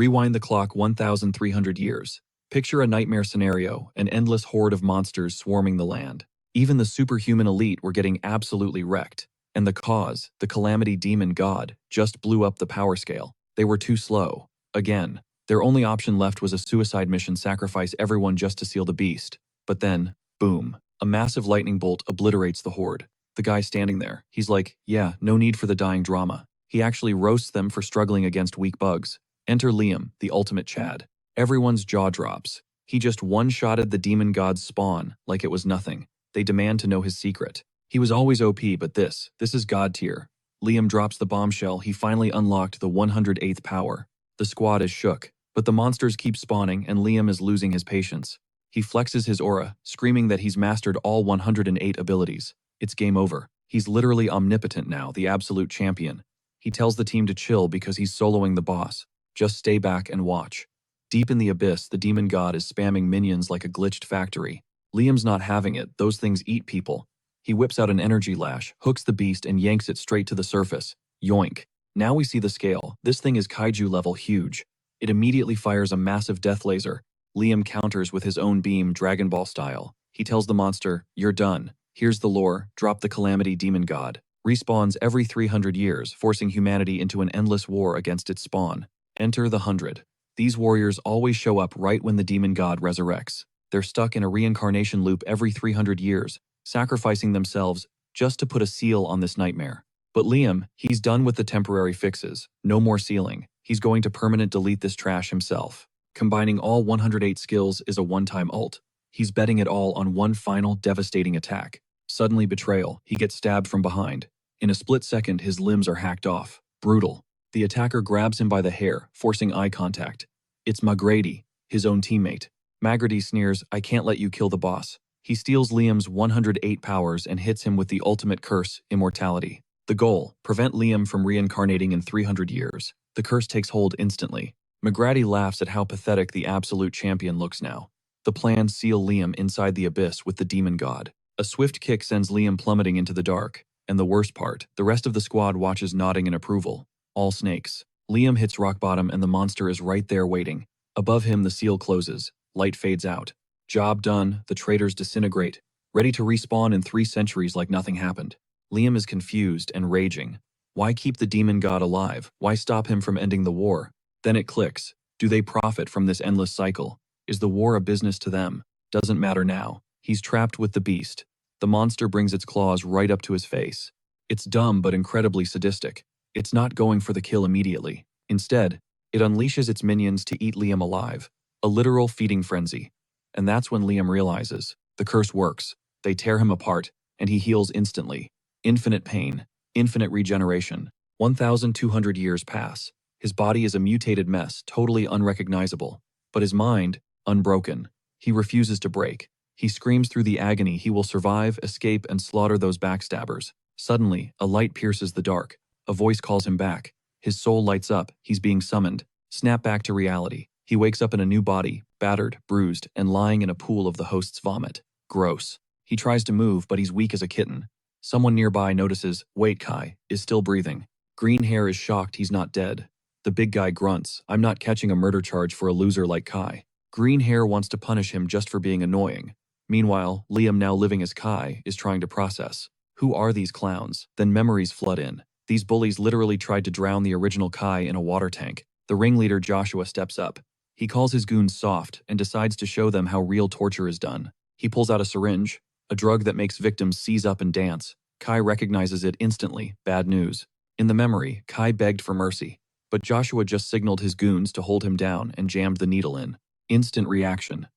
Rewind the clock 1,300 years. Picture a nightmare scenario, an endless horde of monsters swarming the land. Even the superhuman elite were getting absolutely wrecked. And the cause, the calamity demon god, just blew up the power scale. They were too slow. Again, their only option left was a suicide mission, sacrifice everyone just to seal the beast. But then, boom, a massive lightning bolt obliterates the horde. The guy standing there, he's like, yeah, no need for the dying drama. He actually roasts them for struggling against weak bugs. Enter Liam, the ultimate Chad. Everyone's jaw drops. He just one-shotted the demon god's spawn like it was nothing. They demand to know his secret. He was always OP, but this is god tier. Liam drops the bombshell. He finally unlocked the 108th power. The squad is shook, but the monsters keep spawning and Liam is losing his patience. He flexes his aura, screaming that he's mastered all 108 abilities. It's game over. He's literally omnipotent now, the absolute champion. He tells the team to chill because he's soloing the boss. Just stay back and watch. Deep in the abyss, the demon god is spamming minions like a glitched factory. Liam's not having it. Those things eat people. He whips out an energy lash, hooks the beast, and yanks it straight to the surface. Yoink. Now we see the scale. This thing is kaiju level huge. It immediately fires a massive death laser. Liam counters with his own beam, Dragon Ball style. He tells the monster, "You're done. Here's the lore. Drop the calamity demon god. Respawns every 300 years, forcing humanity into an endless war against its spawn. Enter the 100. These warriors always show up right when the demon god resurrects. They're stuck in a reincarnation loop every 300 years, sacrificing themselves just to put a seal on this nightmare. But Liam, he's done with the temporary fixes. No more sealing. He's going to permanent delete this trash himself. Combining all 108 skills is a one-time ult. He's betting it all on one final devastating attack. Suddenly betrayal. He gets stabbed from behind. In a split second, his limbs are hacked off. Brutal. The attacker grabs him by the hair, forcing eye contact. It's McGrady, his own teammate. McGrady sneers, "I can't let you kill the boss." He steals Liam's 108 powers and hits him with the ultimate curse, immortality. The goal, prevent Liam from reincarnating in 300 years. The curse takes hold instantly. McGrady laughs at how pathetic the absolute champion looks now. The plan, seal Liam inside the abyss with the demon god. A swift kick sends Liam plummeting into the dark. And the worst part, the rest of the squad watches nodding in approval. All snakes. Liam hits rock bottom and the monster is right there waiting. Above him, the seal closes. Light fades out. Job done, the traitors disintegrate, ready to respawn in 3 centuries like nothing happened. Liam is confused and raging. Why keep the demon god alive? Why stop him from ending the war? Then it clicks. Do they profit from this endless cycle? Is the war a business to them? Doesn't matter now. He's trapped with the beast. The monster brings its claws right up to his face. It's dumb but incredibly sadistic. It's not going for the kill immediately. Instead, it unleashes its minions to eat Liam alive. A literal feeding frenzy. And that's when Liam realizes the curse works. They tear him apart, and he heals instantly. Infinite pain, infinite regeneration. 1,200 years pass. His body is a mutated mess, totally unrecognizable. But his mind, unbroken. He refuses to break. He screams through the agony he will survive, escape, and slaughter those backstabbers. Suddenly, a light pierces the dark. A voice calls him back. His soul lights up. He's being summoned. Snap back to reality. He wakes up in a new body, battered, bruised, and lying in a pool of the host's vomit. Gross. He tries to move, but he's weak as a kitten. Someone nearby notices, wait, Kai is still breathing. Green hair is shocked he's not dead. The big guy grunts, I'm not catching a murder charge for a loser like Kai. Green hair wants to punish him just for being annoying. Meanwhile, Liam, now living as Kai, is trying to process. Who are these clowns? Then memories flood in. These bullies literally tried to drown the original Kai in a water tank. The ringleader Joshua steps up. He calls his goons soft and decides to show them how real torture is done. He pulls out a syringe, a drug that makes victims seize up and dance. Kai recognizes it instantly. Bad news. In the memory, Kai begged for mercy, but Joshua just signaled his goons to hold him down and jammed the needle in. Instant reaction.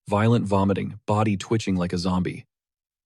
Violent vomiting, body twitching like a zombie.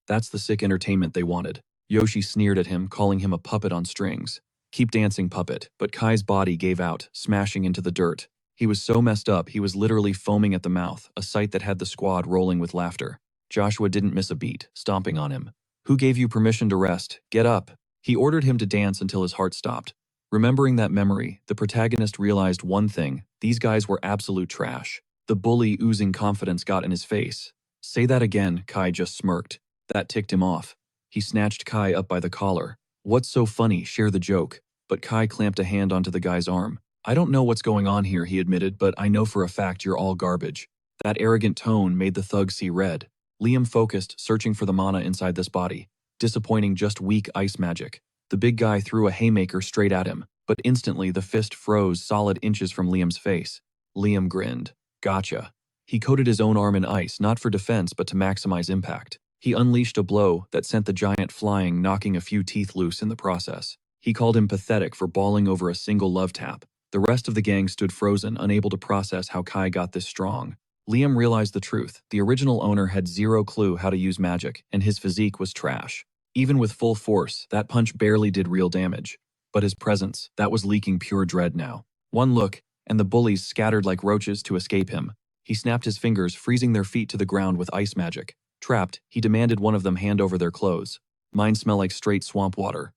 That's the sick entertainment they wanted. Yoshi sneered at him, calling him a puppet on strings. Keep dancing, puppet. But Kai's body gave out, smashing into the dirt. He was so messed up, he was literally foaming at the mouth, a sight that had the squad rolling with laughter. Joshua didn't miss a beat, stomping on him. Who gave you permission to rest? Get up. He ordered him to dance until his heart stopped. Remembering that memory, the protagonist realized one thing: these guys were absolute trash. The bully oozing confidence got in his face. Say that again, Kai just smirked. That ticked him off. He snatched Kai up by the collar. What's so funny? Share the joke. But Kai clamped a hand onto the guy's arm. I don't know what's going on here, he admitted, but I know for a fact you're all garbage. That arrogant tone made the thug see red. Liam focused, searching for the mana inside this body, disappointing just weak ice magic. The big guy threw a haymaker straight at him, but instantly the fist froze solid inches from Liam's face. Liam grinned. Gotcha. He coated his own arm in ice, not for defense but to maximize impact. He unleashed a blow that sent the giant flying, knocking a few teeth loose in the process. He called him pathetic for bawling over a single love tap. The rest of the gang stood frozen, unable to process how Kai got this strong. Liam realized the truth. The original owner had zero clue how to use magic, and his physique was trash. Even with full force, that punch barely did real damage. But his presence, that was leaking pure dread now. One look, and the bullies scattered like roaches to escape him. He snapped his fingers, freezing their feet to the ground with ice magic. Trapped, he demanded one of them hand over their clothes. Mine smell like straight swamp water.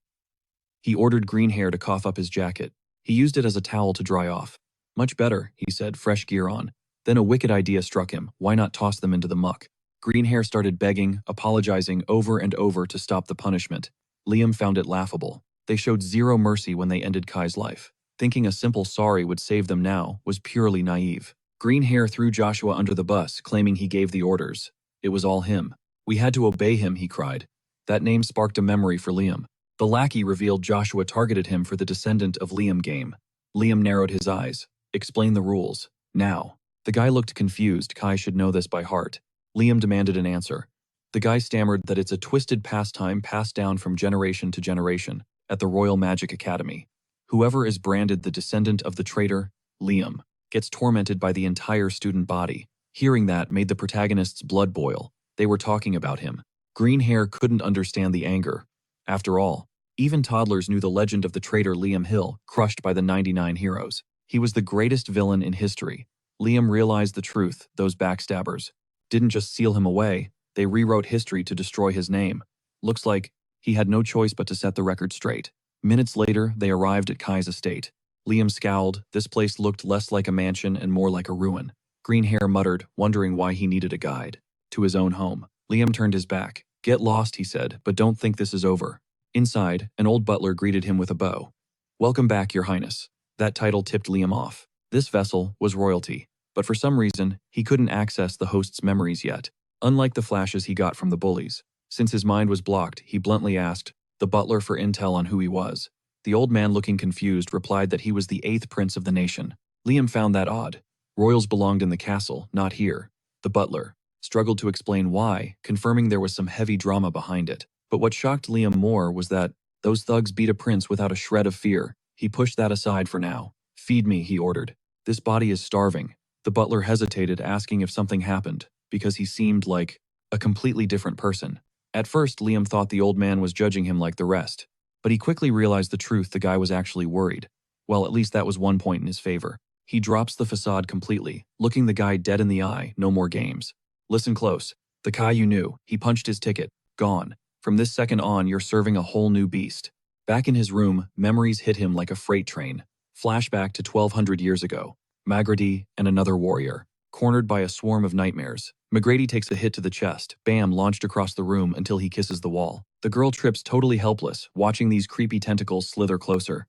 He ordered Green Hair to cough up his jacket. He used it as a towel to dry off. Much better, he said, fresh gear on. Then a wicked idea struck him. Why not toss them into the muck? Green Hair started begging, apologizing over and over to stop the punishment. Liam found it laughable. They showed zero mercy when they ended Kai's life. Thinking a simple sorry would save them now was purely naive. Green Hair threw Joshua under the bus, claiming he gave the orders. It was all him. We had to obey him, he cried. That name sparked a memory for Liam. The lackey revealed Joshua targeted him for the descendant of Liam game. Liam narrowed his eyes. Explain the rules. Now. The guy looked confused. Kai should know this by heart. Liam demanded an answer. The guy stammered that it's a twisted pastime passed down from generation to generation at the Royal Magic Academy. Whoever is branded the descendant of the traitor, Liam, gets tormented by the entire student body. Hearing that made the protagonist's blood boil. They were talking about him. Green Hair couldn't understand the anger. After all, even toddlers knew the legend of the traitor Liam Hill, crushed by the 99 heroes. He was the greatest villain in history. Liam realized the truth. Those backstabbers didn't just seal him away, they rewrote history to destroy his name. Looks like he had no choice but to set the record straight. Minutes later, they arrived at Kai's estate. Liam scowled. This place looked less like a mansion and more like a ruin. Green Hair muttered, wondering why he needed a guide to his own home. Liam turned his back. Get lost, he said, but don't think this is over. Inside, an old butler greeted him with a bow. Welcome back, Your Highness. That title tipped Liam off. This vessel was royalty, but for some reason, he couldn't access the host's memories yet, unlike the flashes he got from the bullies. Since his mind was blocked, he bluntly asked the butler for intel on who he was. The old man, looking confused, replied that he was the 8th prince of the nation. Liam found that odd. Royals belonged in the castle, not here. The butler struggled to explain why, confirming there was some heavy drama behind it. But what shocked Liam more was that those thugs beat a prince without a shred of fear. He pushed that aside for now. Feed me, he ordered. This body is starving. The butler hesitated, asking if something happened, because he seemed like a completely different person. At first, Liam thought the old man was judging him like the rest, but he quickly realized the truth. The guy was actually worried. Well, at least that was one point in his favor. He drops the facade completely, looking the guy dead in the eye. No more games. Listen close. The Kai you knew, he punched his ticket. Gone. From this second on, you're serving a whole new beast. Back in his room, memories hit him like a freight train. Flashback to 1200 years ago. Magrady and another warrior, cornered by a swarm of nightmares. McGrady takes a hit to the chest, bam, launched across the room until he kisses the wall. The girl trips, totally helpless, watching these creepy tentacles slither closer.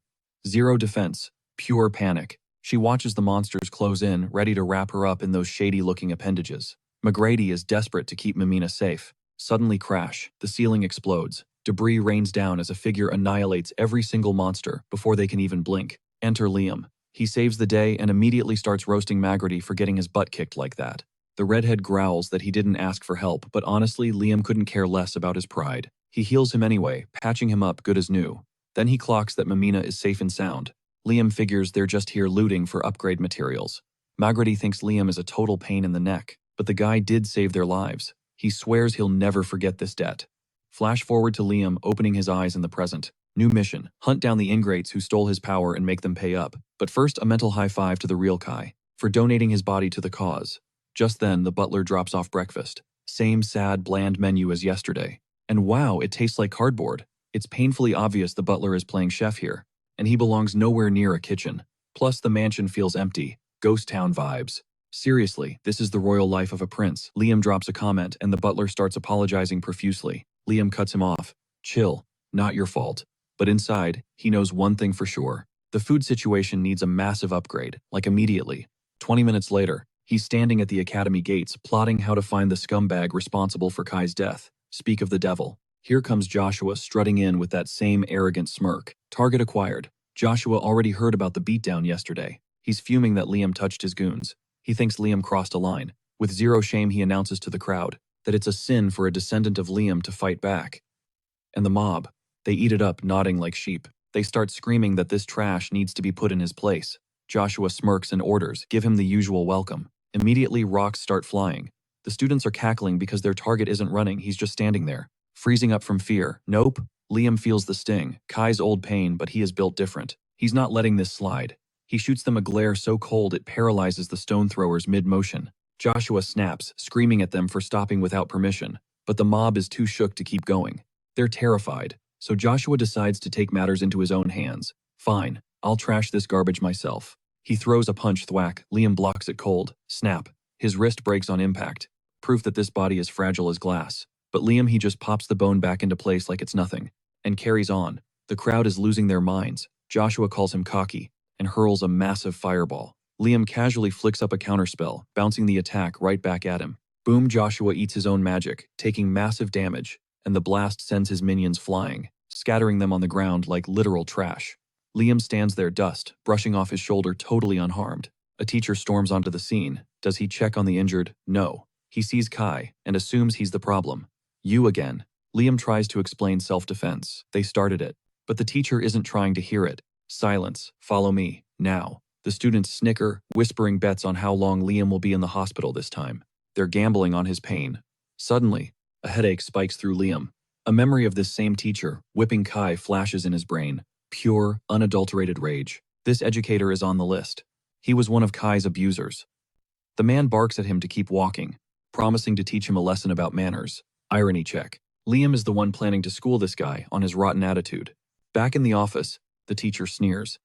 Zero defense, pure panic. She watches the monsters close in, ready to wrap her up in those shady-looking appendages. McGrady is desperate to keep Mamina safe. Suddenly crash, the ceiling explodes. Debris rains down as a figure annihilates every single monster before they can even blink. Enter Liam. He saves the day and immediately starts roasting Magrady for getting his butt kicked like that. The redhead growls that he didn't ask for help, but honestly, Liam couldn't care less about his pride. He heals him anyway, patching him up good as new. Then he clocks that Mamina is safe and sound. Liam figures they're just here looting for upgrade materials. Magrady thinks Liam is a total pain in the neck, but the guy did save their lives. He swears he'll never forget this debt. Flash forward to Liam opening his eyes in the present. New mission, hunt down the ingrates who stole his power and make them pay up. But first, a mental high five to the real Kai for donating his body to the cause. Just then, the butler drops off breakfast. Same sad, bland menu as yesterday. And wow, it tastes like cardboard. It's painfully obvious the butler is playing chef here, and he belongs nowhere near a kitchen. Plus, the mansion feels empty. Ghost town vibes. Seriously, this is the royal life of a prince. Liam drops a comment, and the butler starts apologizing profusely. Liam cuts him off. Chill. Not your fault. But inside, he knows one thing for sure. The food situation needs a massive upgrade, like immediately. 20 minutes later, he's standing at the academy gates, plotting how to find the scumbag responsible for Kai's death. Speak of the devil. Here comes Joshua strutting in with that same arrogant smirk. Target acquired. Joshua already heard about the beatdown yesterday. He's fuming that Liam touched his goons. He thinks Liam crossed a line. With zero shame, he announces to the crowd that it's a sin for a descendant of Liam to fight back. And the mob, they eat it up, nodding like sheep. They start screaming that this trash needs to be put in his place. Joshua smirks and orders, give him the usual welcome. Immediately, rocks start flying. The students are cackling because their target isn't running, he's just standing there, freezing up from fear. Nope. Liam feels the sting, Kai's old pain, but he is built different. He's not letting this slide. He shoots them a glare so cold it paralyzes the stone throwers mid-motion. Joshua snaps, screaming at them for stopping without permission, but the mob is too shook to keep going. They're terrified, so Joshua decides to take matters into his own hands. Fine, I'll trash this garbage myself. He throws a punch thwack, Liam blocks it cold. Snap. His wrist breaks on impact, proof that this body is fragile as glass. But Liam, he just pops the bone back into place like it's nothing, and carries on. The crowd is losing their minds. Joshua calls him cocky, and hurls a massive fireball. Liam casually flicks up a counterspell, bouncing the attack right back at him. Boom, Joshua eats his own magic, taking massive damage, and the blast sends his minions flying, scattering them on the ground like literal trash. Liam stands there, dust brushing off his shoulder, totally unharmed. A teacher storms onto the scene. Does he check on the injured? No. He sees Kai, and assumes he's the problem. You again. Liam tries to explain self-defense. They started it. But the teacher isn't trying to hear it. Silence. Follow me. Now. The students snicker, whispering bets on how long Liam will be in the hospital this time. They're gambling on his pain. Suddenly, a headache spikes through Liam. A memory of this same teacher, whipping Kai, flashes in his brain. Pure, unadulterated rage. This educator is on the list. He was one of Kai's abusers. The man barks at him to keep walking, promising to teach him a lesson about manners. Irony check. Liam is the one planning to school this guy on his rotten attitude. Back in the office, the teacher sneers.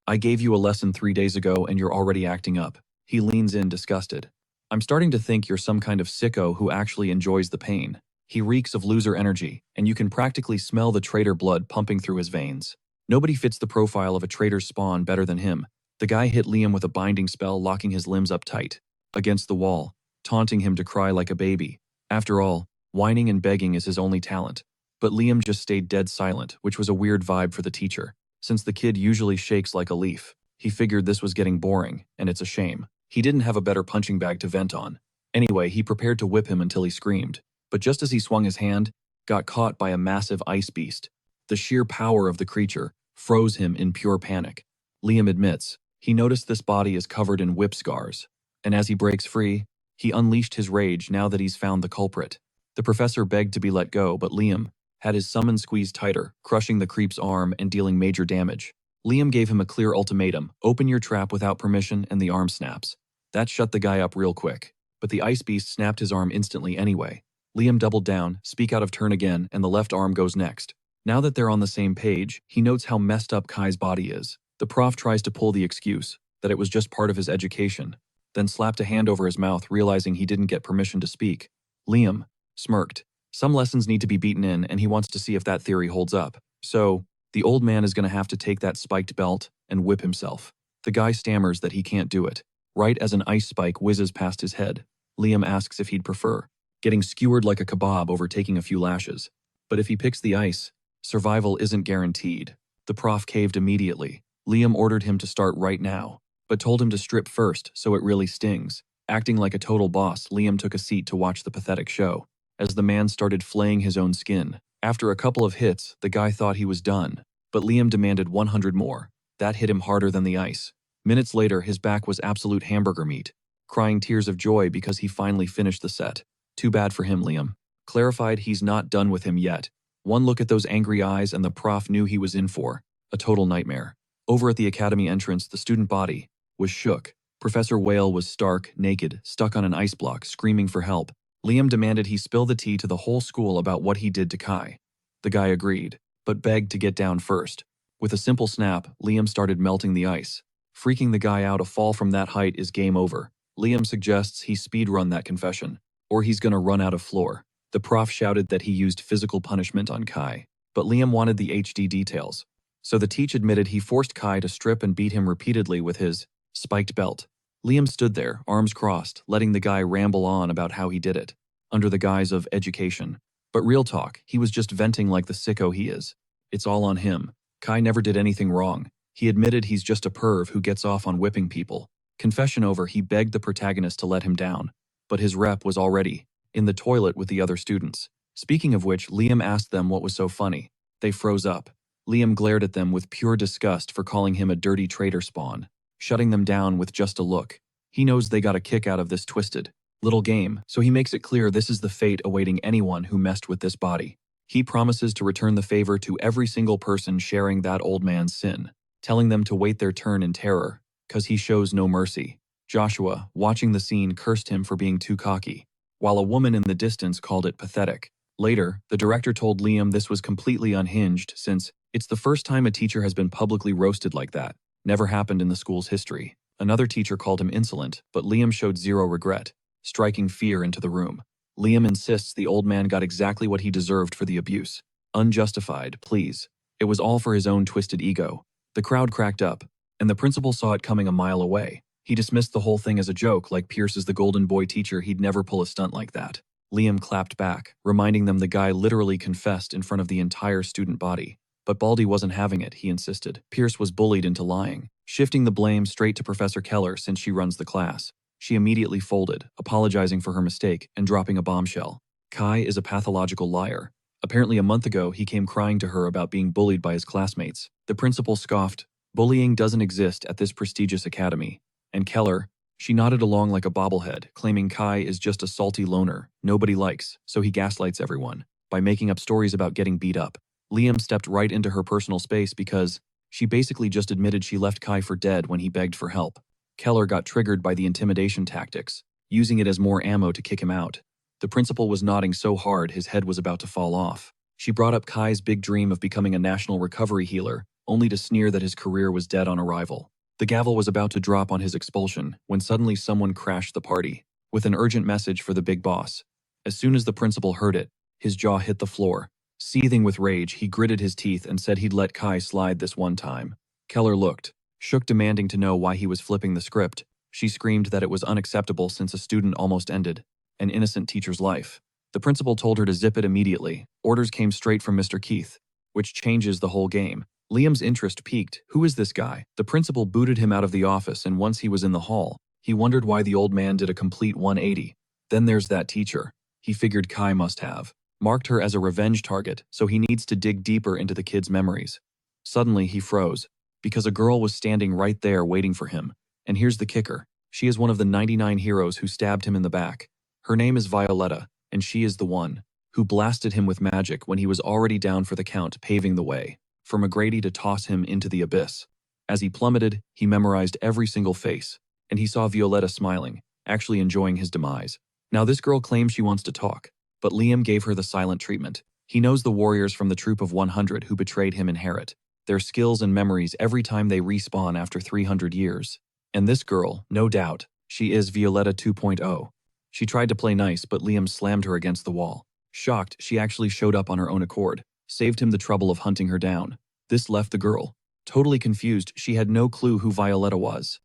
I gave you a lesson 3 days ago and you're already acting up. He leans in, disgusted. I'm starting to think you're some kind of sicko who actually enjoys the pain. He reeks of loser energy, and you can practically smell the traitor blood pumping through his veins. Nobody fits the profile of a traitor's spawn better than him. The guy hit Liam with a binding spell, locking his limbs up tight against the wall, taunting him to cry like a baby. After all, whining and begging is his only talent. But Liam just stayed dead silent, which was a weird vibe for the teacher. Since the kid usually shakes like a leaf, he figured this was getting boring, and it's a shame. He didn't have a better punching bag to vent on. Anyway, he prepared to whip him until he screamed. But just as he swung his hand, got caught by a massive ice beast. The sheer power of the creature froze him in pure panic. Liam admits, he noticed this body is covered in whip scars. And as he breaks free, he unleashed his rage now that he's found the culprit. The professor begged to be let go, but Liam had his summon squeezed tighter, crushing the creep's arm and dealing major damage. Liam gave him a clear ultimatum, open your trap without permission, and the arm snaps. That shut the guy up real quick, but the ice beast snapped his arm instantly anyway. Liam doubled down, speak out of turn again, and the left arm goes next. Now that they're on the same page, he notes how messed up Kai's body is. The prof tries to pull the excuse, that it was just part of his education, then slapped a hand over his mouth, realizing he didn't get permission to speak. Liam smirked. Some lessons need to be beaten in, and he wants to see if that theory holds up. So, the old man is going to have to take that spiked belt and whip himself. The guy stammers that he can't do it. Right as an ice spike whizzes past his head, Liam asks if he'd prefer getting skewered like a kebab over taking a few lashes. But if he picks the ice, survival isn't guaranteed. The prof caved immediately. Liam ordered him to start right now, but told him to strip first so it really stings. Acting like a total boss, Liam took a seat to watch the pathetic show. As the man started flaying his own skin, after a couple of hits, the guy thought he was done, but Liam demanded 100 more. That hit him harder than the ice. Minutes later, his back was absolute hamburger meat, crying tears of joy because he finally finished the set. Too bad for him, Liam clarified. He's not done with him yet. One look at those angry eyes and the prof knew he was in for a total nightmare. Over at the academy entrance, the student body was shook. Professor Whale was stark, naked, stuck on an ice block, screaming for help. Liam demanded he spill the tea to the whole school about what he did to Kai. The guy agreed, but begged to get down first. With a simple snap, Liam started melting the ice. Freaking the guy out, a fall from that height is game over. Liam suggests he speedrun that confession, or he's gonna run out of floor. The prof shouted that he used physical punishment on Kai, but Liam wanted the HD details. So the teach admitted he forced Kai to strip and beat him repeatedly with his spiked belt. Liam stood there, arms crossed, letting the guy ramble on about how he did it, under the guise of education. But real talk, he was just venting like the sicko he is. It's all on him. Kai never did anything wrong. He admitted he's just a perv who gets off on whipping people. Confession over, he begged the protagonist to let him down. But his rep was already in the toilet with the other students. Speaking of which, Liam asked them what was so funny. They froze up. Liam glared at them with pure disgust for calling him a dirty traitor spawn, shutting them down with just a look. He knows they got a kick out of this twisted little game, so he makes it clear this is the fate awaiting anyone who messed with this body. He promises to return the favor to every single person sharing that old man's sin, telling them to wait their turn in terror, cause he shows no mercy. Joshua, watching the scene, cursed him for being too cocky, while a woman in the distance called it pathetic. Later, the director told Liam this was completely unhinged since it's the first time a teacher has been publicly roasted like that. Never happened in the school's history. Another teacher called him insolent, but Liam showed zero regret, striking fear into the room. Liam insists the old man got exactly what he deserved for the abuse. Unjustified, please. It was all for his own twisted ego. The crowd cracked up, and the principal saw it coming a mile away. He dismissed the whole thing as a joke, like Pierce is the golden boy teacher, he'd never pull a stunt like that. Liam clapped back, reminding them the guy literally confessed in front of the entire student body. But Baldy wasn't having it, he insisted. Pierce was bullied into lying, shifting the blame straight to Professor Keller since she runs the class. She immediately folded, apologizing for her mistake and dropping a bombshell. Kai is a pathological liar. Apparently a month ago, he came crying to her about being bullied by his classmates. The principal scoffed. Bullying doesn't exist at this prestigious academy. And Keller, she nodded along like a bobblehead, claiming Kai is just a salty loner nobody likes, so he gaslights everyone by making up stories about getting beat up. Liam stepped right into her personal space because she basically just admitted she left Kai for dead when he begged for help. Keller got triggered by the intimidation tactics, using it as more ammo to kick him out. The principal was nodding so hard his head was about to fall off. She brought up Kai's big dream of becoming a national recovery healer, only to sneer that his career was dead on arrival. The gavel was about to drop on his expulsion when suddenly someone crashed the party with an urgent message for the big boss. As soon as the principal heard it, his jaw hit the floor. Seething with rage, he gritted his teeth and said he'd let Kai slide this one time. Keller looked, shook, demanding to know why he was flipping the script. She screamed that it was unacceptable since a student almost ended an innocent teacher's life. The principal told her to zip it immediately. Orders came straight from Mr. Keith, which changes the whole game. Liam's interest peaked. Who is this guy? The principal booted him out of the office, and once he was in the hall, he wondered why the old man did a complete 180. Then there's that teacher. He figured Kai must have marked her as a revenge target, so he needs to dig deeper into the kid's memories. Suddenly, he froze, because a girl was standing right there waiting for him. And here's the kicker. She is one of the 99 heroes who stabbed him in the back. Her name is Violetta, and she is the one who blasted him with magic when he was already down for the count, paving the way for McGrady to toss him into the abyss. As he plummeted, he memorized every single face, and he saw Violetta smiling, actually enjoying his demise. Now this girl claims she wants to talk, but Liam gave her the silent treatment. He knows the warriors from the troop of 100 who betrayed him inherit their skills and memories every time they respawn after 300 years. And this girl, no doubt, she is Violetta 2.0. She tried to play nice, but Liam slammed her against the wall. Shocked, she actually showed up on her own accord, saved him the trouble of hunting her down. This left the girl totally confused. She had no clue who Violetta was.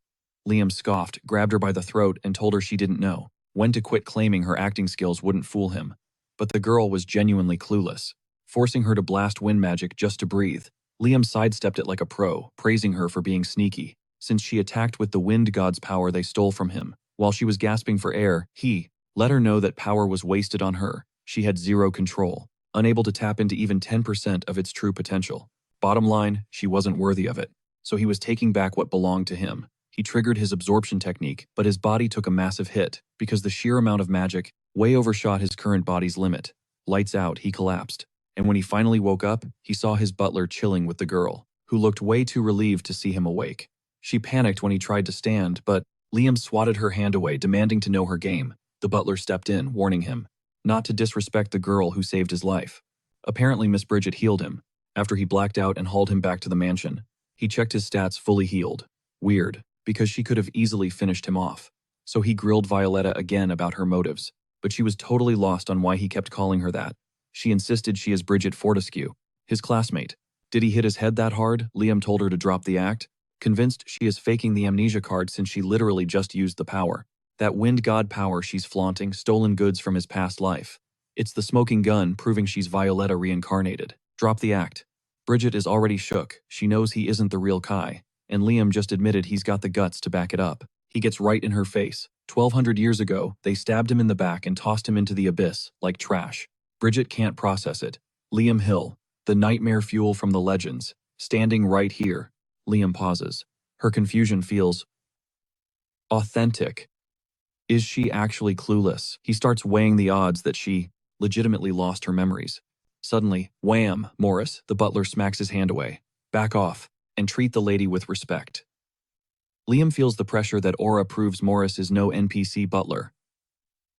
Liam scoffed, grabbed her by the throat, and told her she didn't know when to quit, claiming her acting skills wouldn't fool him. But the girl was genuinely clueless, forcing her to blast wind magic just to breathe. Liam sidestepped it like a pro, praising her for being sneaky, since she attacked with the wind god's power they stole from him. While she was gasping for air, he let her know that power was wasted on her. She had zero control, unable to tap into even 10% of its true potential. Bottom line, she wasn't worthy of it, so he was taking back what belonged to him. He triggered his absorption technique, but his body took a massive hit because the sheer amount of magic way overshot his current body's limit. Lights out, he collapsed. And when he finally woke up, he saw his butler chilling with the girl, who looked way too relieved to see him awake. She panicked when he tried to stand, but Liam swatted her hand away, demanding to know her game. The butler stepped in, warning him not to disrespect the girl who saved his life. Apparently, Miss Bridget healed him after he blacked out and hauled him back to the mansion. He checked his stats, fully healed. Weird, because she could have easily finished him off. So he grilled Violetta again about her motives, but she was totally lost on why he kept calling her that. She insisted she is Bridget Fortescue, his classmate. Did he hit his head that hard? Liam told her to drop the act, convinced she is faking the amnesia card since she literally just used the power. That wind god power she's flaunting, stolen goods from his past life. It's the smoking gun proving she's Violetta reincarnated. Drop the act. Bridget is already shook. She knows he isn't the real Kai, and Liam just admitted he's got the guts to back it up. He gets right in her face. 1,200 years ago, they stabbed him in the back and tossed him into the abyss, like trash. Bridget can't process it. Liam Hill, the nightmare fuel from the legends, standing right here. Liam pauses. Her confusion feels authentic. Is she actually clueless? He starts weighing the odds that she legitimately lost her memories. Suddenly, wham, Morris, the butler, smacks his hand away. Back off, and treat the lady with respect. Liam feels the pressure that aura proves Morris is no NPC butler.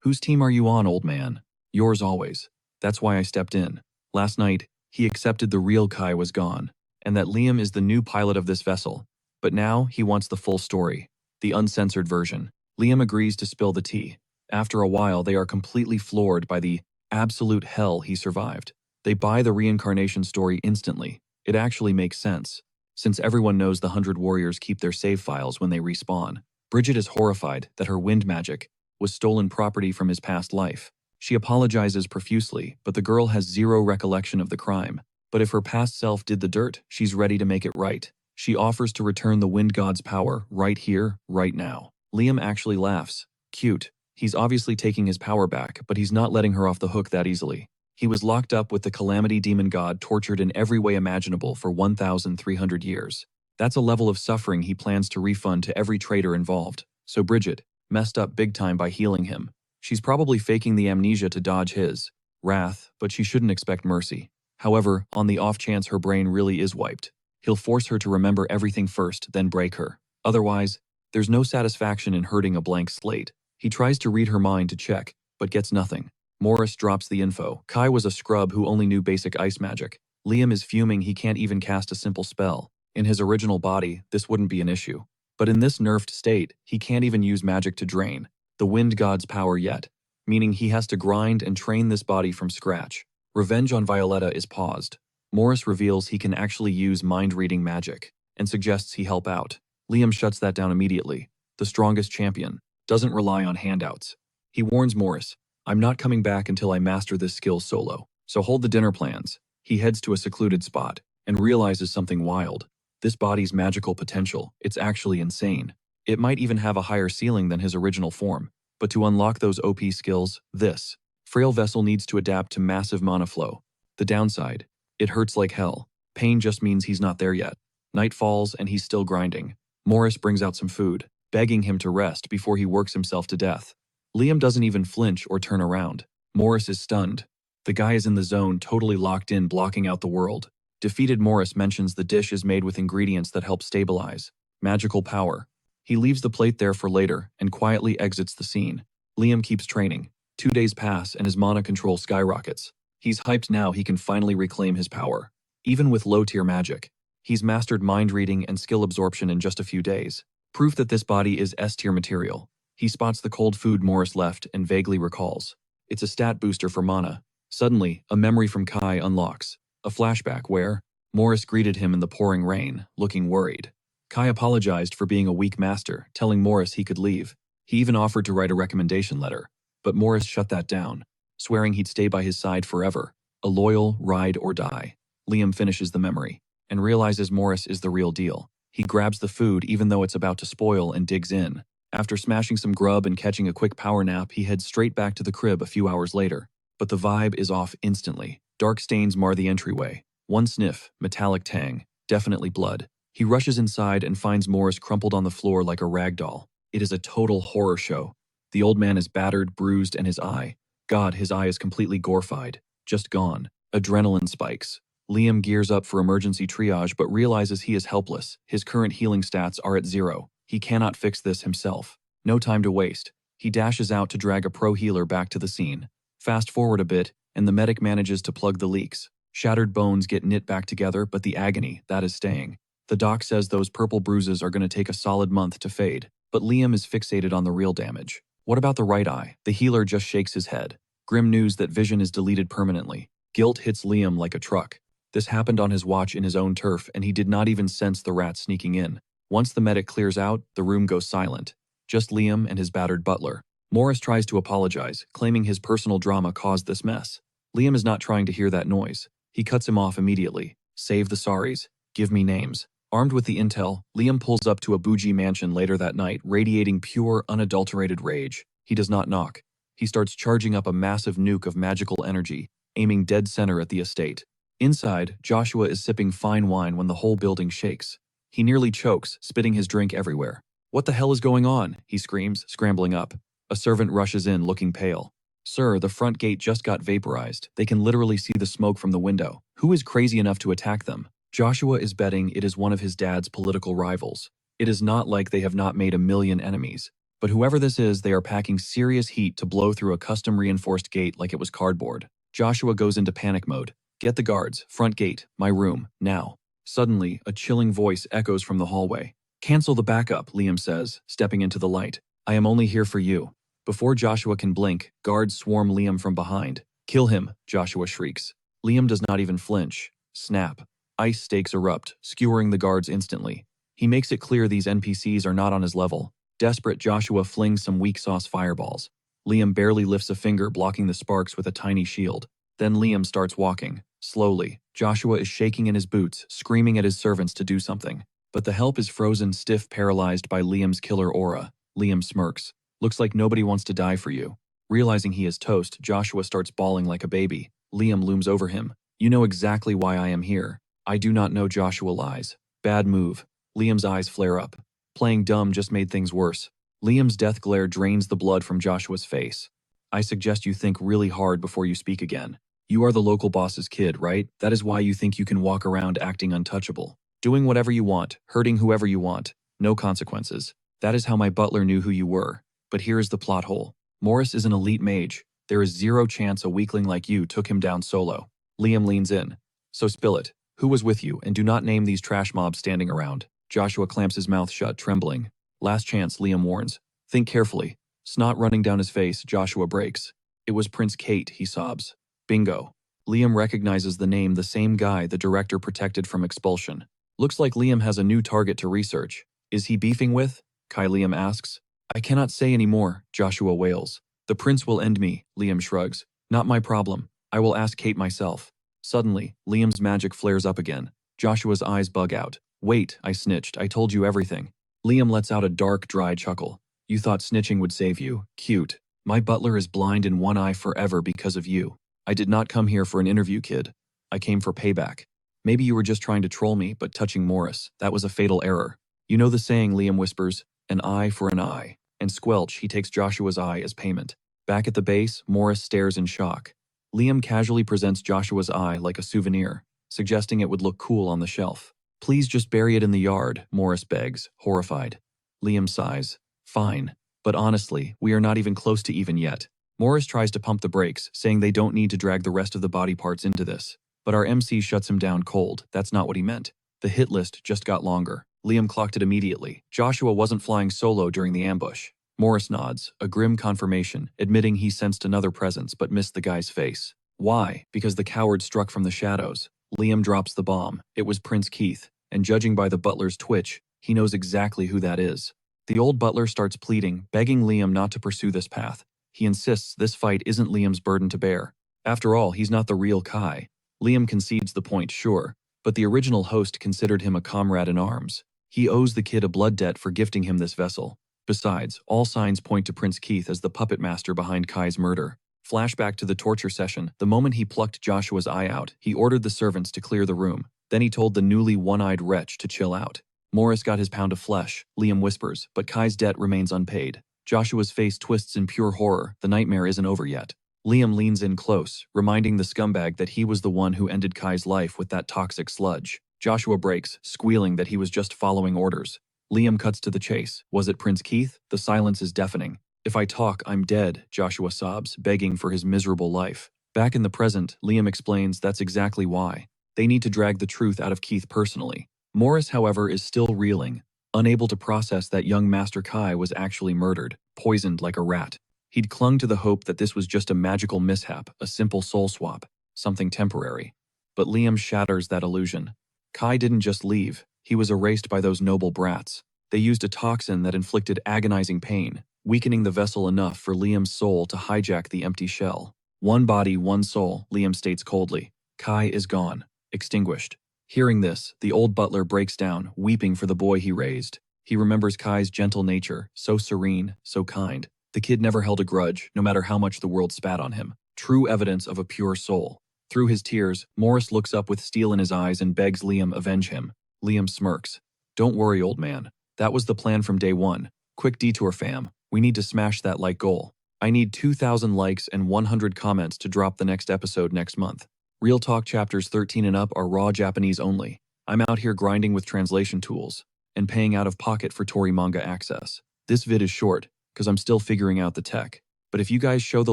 Whose team are you on, old man? Yours always. That's why I stepped in. Last night, he accepted the real Kai was gone, and that Liam is the new pilot of this vessel. But now, he wants the full story, the uncensored version. Liam agrees to spill the tea. After a while, they are completely floored by the absolute hell he survived. They buy the reincarnation story instantly. It actually makes sense, since everyone knows the 100 warriors keep their save files when they respawn. Bridget is horrified that her wind magic was stolen property from his past life. She apologizes profusely, but the girl has zero recollection of the crime. But if her past self did the dirt, she's ready to make it right. She offers to return the wind god's power right here, right now. Liam actually laughs. Cute. He's obviously taking his power back, but he's not letting her off the hook that easily. He was locked up with the Calamity Demon God, tortured in every way imaginable for 1,300 years. That's a level of suffering he plans to refund to every traitor involved. So Bridget messed up big time by healing him. She's probably faking the amnesia to dodge his wrath, but she shouldn't expect mercy. However, on the off chance her brain really is wiped, he'll force her to remember everything first, then break her. Otherwise, there's no satisfaction in hurting a blank slate. He tries to read her mind to check, but gets nothing. Morris drops the info. Kai was a scrub who only knew basic ice magic. Liam is fuming he can't even cast a simple spell. In his original body, this wouldn't be an issue. But in this nerfed state, he can't even use magic to drain the wind god's power yet, meaning he has to grind and train this body from scratch. Revenge on Violetta is paused. Morris reveals he can actually use mind-reading magic, and suggests he help out. Liam shuts that down immediately. The strongest champion doesn't rely on handouts. He warns Morris, I'm not coming back until I master this skill solo, so hold the dinner plans. He heads to a secluded spot, and realizes something wild. This body's magical potential, it's actually insane. It might even have a higher ceiling than his original form, but to unlock those OP skills, this frail vessel needs to adapt to massive mana flow. The downside, it hurts like hell. Pain just means he's not there yet. Night falls and he's still grinding. Morris brings out some food, begging him to rest before he works himself to death. Liam doesn't even flinch or turn around. Morris is stunned. The guy is in the zone, totally locked in, blocking out the world. Defeated Morris mentions the dish is made with ingredients that help stabilize magical power. He leaves the plate there for later and quietly exits the scene. Liam keeps training. 2 days pass and his mana control skyrockets. He's hyped now he can finally reclaim his power. Even with low-tier magic, he's mastered mind reading and skill absorption in just a few days. Proof that this body is S-tier material. He spots the cold food Morris left and vaguely recalls. It's a stat booster for mana. Suddenly, a memory from Kai unlocks. A flashback where Morris greeted him in the pouring rain, looking worried. Kai apologized for being a weak master, telling Morris he could leave. He even offered to write a recommendation letter, but Morris shut that down, swearing he'd stay by his side forever. A loyal ride or die. Liam finishes the memory and realizes Morris is the real deal. He grabs the food even though it's about to spoil and digs in. After smashing some grub and catching a quick power nap, he heads straight back to the crib a few hours later. But the vibe is off instantly. Dark stains mar the entryway. One sniff, metallic tang, definitely blood. He rushes inside and finds Morris crumpled on the floor like a rag doll. It is a total horror show. The old man is battered, bruised, and his eye. God, his eye is completely gorfied. Just gone. Adrenaline spikes. Liam gears up for emergency triage but realizes he is helpless. His current healing stats are at 0. He cannot fix this himself. No time to waste. He dashes out to drag a pro healer back to the scene. Fast forward a bit, and the medic manages to plug the leaks. Shattered bones get knit back together, but the agony, that is staying. The doc says those purple bruises are going to take a solid month to fade, but Liam is fixated on the real damage. What about the right eye? The healer just shakes his head. Grim news that vision is deleted permanently. Guilt hits Liam like a truck. This happened on his watch in his own turf, and he did not even sense the rat sneaking in. Once the medic clears out, the room goes silent. Just Liam and his battered butler. Morris tries to apologize, claiming his personal drama caused this mess. Liam is not trying to hear that noise. He cuts him off immediately. Save the sorries. Give me names. Armed with the intel, Liam pulls up to a bougie mansion later that night, radiating pure, unadulterated rage. He does not knock. He starts charging up a massive nuke of magical energy, aiming dead center at the estate. Inside, Joshua is sipping fine wine when the whole building shakes. He nearly chokes, spitting his drink everywhere. "What the hell is going on?" he screams, scrambling up. A servant rushes in, looking pale. "Sir, the front gate just got vaporized. They can literally see the smoke from the window. Who is crazy enough to attack them?" Joshua is betting it is one of his dad's political rivals. It is not like they have not made a million enemies. But whoever this is, they are packing serious heat to blow through a custom-reinforced gate like it was cardboard. Joshua goes into panic mode. "Get the guards, front gate, my room, now." Suddenly, a chilling voice echoes from the hallway. "Cancel the backup," Liam says, stepping into the light. "I am only here for you." Before Joshua can blink, guards swarm Liam from behind. "Kill him," Joshua shrieks. Liam does not even flinch. Snap. Ice stakes erupt, skewering the guards instantly. He makes it clear these NPCs are not on his level. Desperate, Joshua flings some weak sauce fireballs. Liam barely lifts a finger, blocking the sparks with a tiny shield. Then Liam starts walking. Slowly, Joshua is shaking in his boots, screaming at his servants to do something. But the help is frozen stiff, paralyzed by Liam's killer aura. Liam smirks. "Looks like nobody wants to die for you." Realizing he is toast, Joshua starts bawling like a baby. Liam looms over him. "You know exactly why I am here." "I do not know," Joshua lies. "Bad move." Liam's eyes flare up. Playing dumb just made things worse. Liam's death glare drains the blood from Joshua's face. "I suggest you think really hard before you speak again. You are the local boss's kid, right? That is why you think you can walk around acting untouchable. Doing whatever you want, hurting whoever you want. No consequences. That is how my butler knew who you were. But here is the plot hole. Morris is an elite mage. There is zero chance a weakling like you took him down solo." Liam leans in. "So spill it. Who was with you, and do not name these trash mobs standing around." Joshua clamps his mouth shut, trembling. "Last chance," Liam warns. "Think carefully." Snot running down his face, Joshua breaks. "It was Prince Kate," he sobs. Bingo. Liam recognizes the name, the same guy the director protected from expulsion. Looks like Liam has a new target to research. "Is he beefing with?" Liam asks. "I cannot say any more," Joshua wails. "The prince will end me," Liam shrugs. "Not my problem. I will ask Kate myself." Suddenly, Liam's magic flares up again. Joshua's eyes bug out. "Wait," I snitched. "I told you everything." Liam lets out a dark, dry chuckle. "You thought snitching would save you. Cute. My butler is blind in one eye forever because of you. I did not come here for an interview, kid. I came for payback. Maybe you were just trying to troll me, but touching Morris, that was a fatal error. You know the saying," Liam whispers, "an eye for an eye." And squelch, he takes Joshua's eye as payment. Back at the base, Morris stares in shock. Liam casually presents Joshua's eye like a souvenir, suggesting it would look cool on the shelf. "Please just bury it in the yard," Morris begs, horrified. Liam sighs. "Fine. But honestly, we are not even close to even yet." Morris tries to pump the brakes, saying they don't need to drag the rest of the body parts into this. But our MC shuts him down cold. That's not what he meant. The hit list just got longer. Liam clocked it immediately. Joshua wasn't flying solo during the ambush. Morris nods, a grim confirmation, admitting he sensed another presence but missed the guy's face. Why? Because the coward struck from the shadows. Liam drops the bomb. It was Prince Keith, and judging by the butler's twitch, he knows exactly who that is. The old butler starts pleading, begging Liam not to pursue this path. He insists this fight isn't Liam's burden to bear. After all, he's not the real Kai. Liam concedes the point, sure, but the original host considered him a comrade in arms. He owes the kid a blood debt for gifting him this vessel. Besides, all signs point to Prince Keith as the puppet master behind Kai's murder. Flashback to the torture session. The moment he plucked Joshua's eye out, he ordered the servants to clear the room. Then he told the newly one-eyed wretch to chill out. Morris got his pound of flesh, Liam whispers, but Kai's debt remains unpaid. Joshua's face twists in pure horror. The nightmare isn't over yet. Liam leans in close, reminding the scumbag that he was the one who ended Kai's life with that toxic sludge. Joshua breaks, squealing that he was just following orders. Liam cuts to the chase. Was it Prince Keith? The silence is deafening. "If I talk, I'm dead," Joshua sobs, begging for his miserable life. Back in the present, Liam explains that's exactly why. They need to drag the truth out of Keith personally. Morris, however, is still reeling, unable to process that young Master Kai was actually murdered, poisoned like a rat. He'd clung to the hope that this was just a magical mishap, a simple soul swap, something temporary. but Liam shatters that illusion. Kai didn't just leave, he was erased by those noble brats. They used a toxin that inflicted agonizing pain, weakening the vessel enough for Liam's soul to hijack the empty shell. One body, one soul, Liam states coldly. Kai is gone, extinguished. Hearing this, the old butler breaks down, weeping for the boy he raised. He remembers Kai's gentle nature, so serene, so kind. The kid never held a grudge, no matter how much the world spat on him. True evidence of a pure soul. Through his tears, Morris looks up with steel in his eyes and begs Liam avenge him. Liam smirks. Don't worry, old man. That was the plan from day one. Quick detour, fam. We need to smash that like goal. I need 2,000 likes and 100 comments to drop the next episode next month. Real Talk chapters 13 and up are raw Japanese only. I'm out here grinding with translation tools and paying out of pocket for Tori manga access. This vid is short because I'm still figuring out the tech. But if you guys show the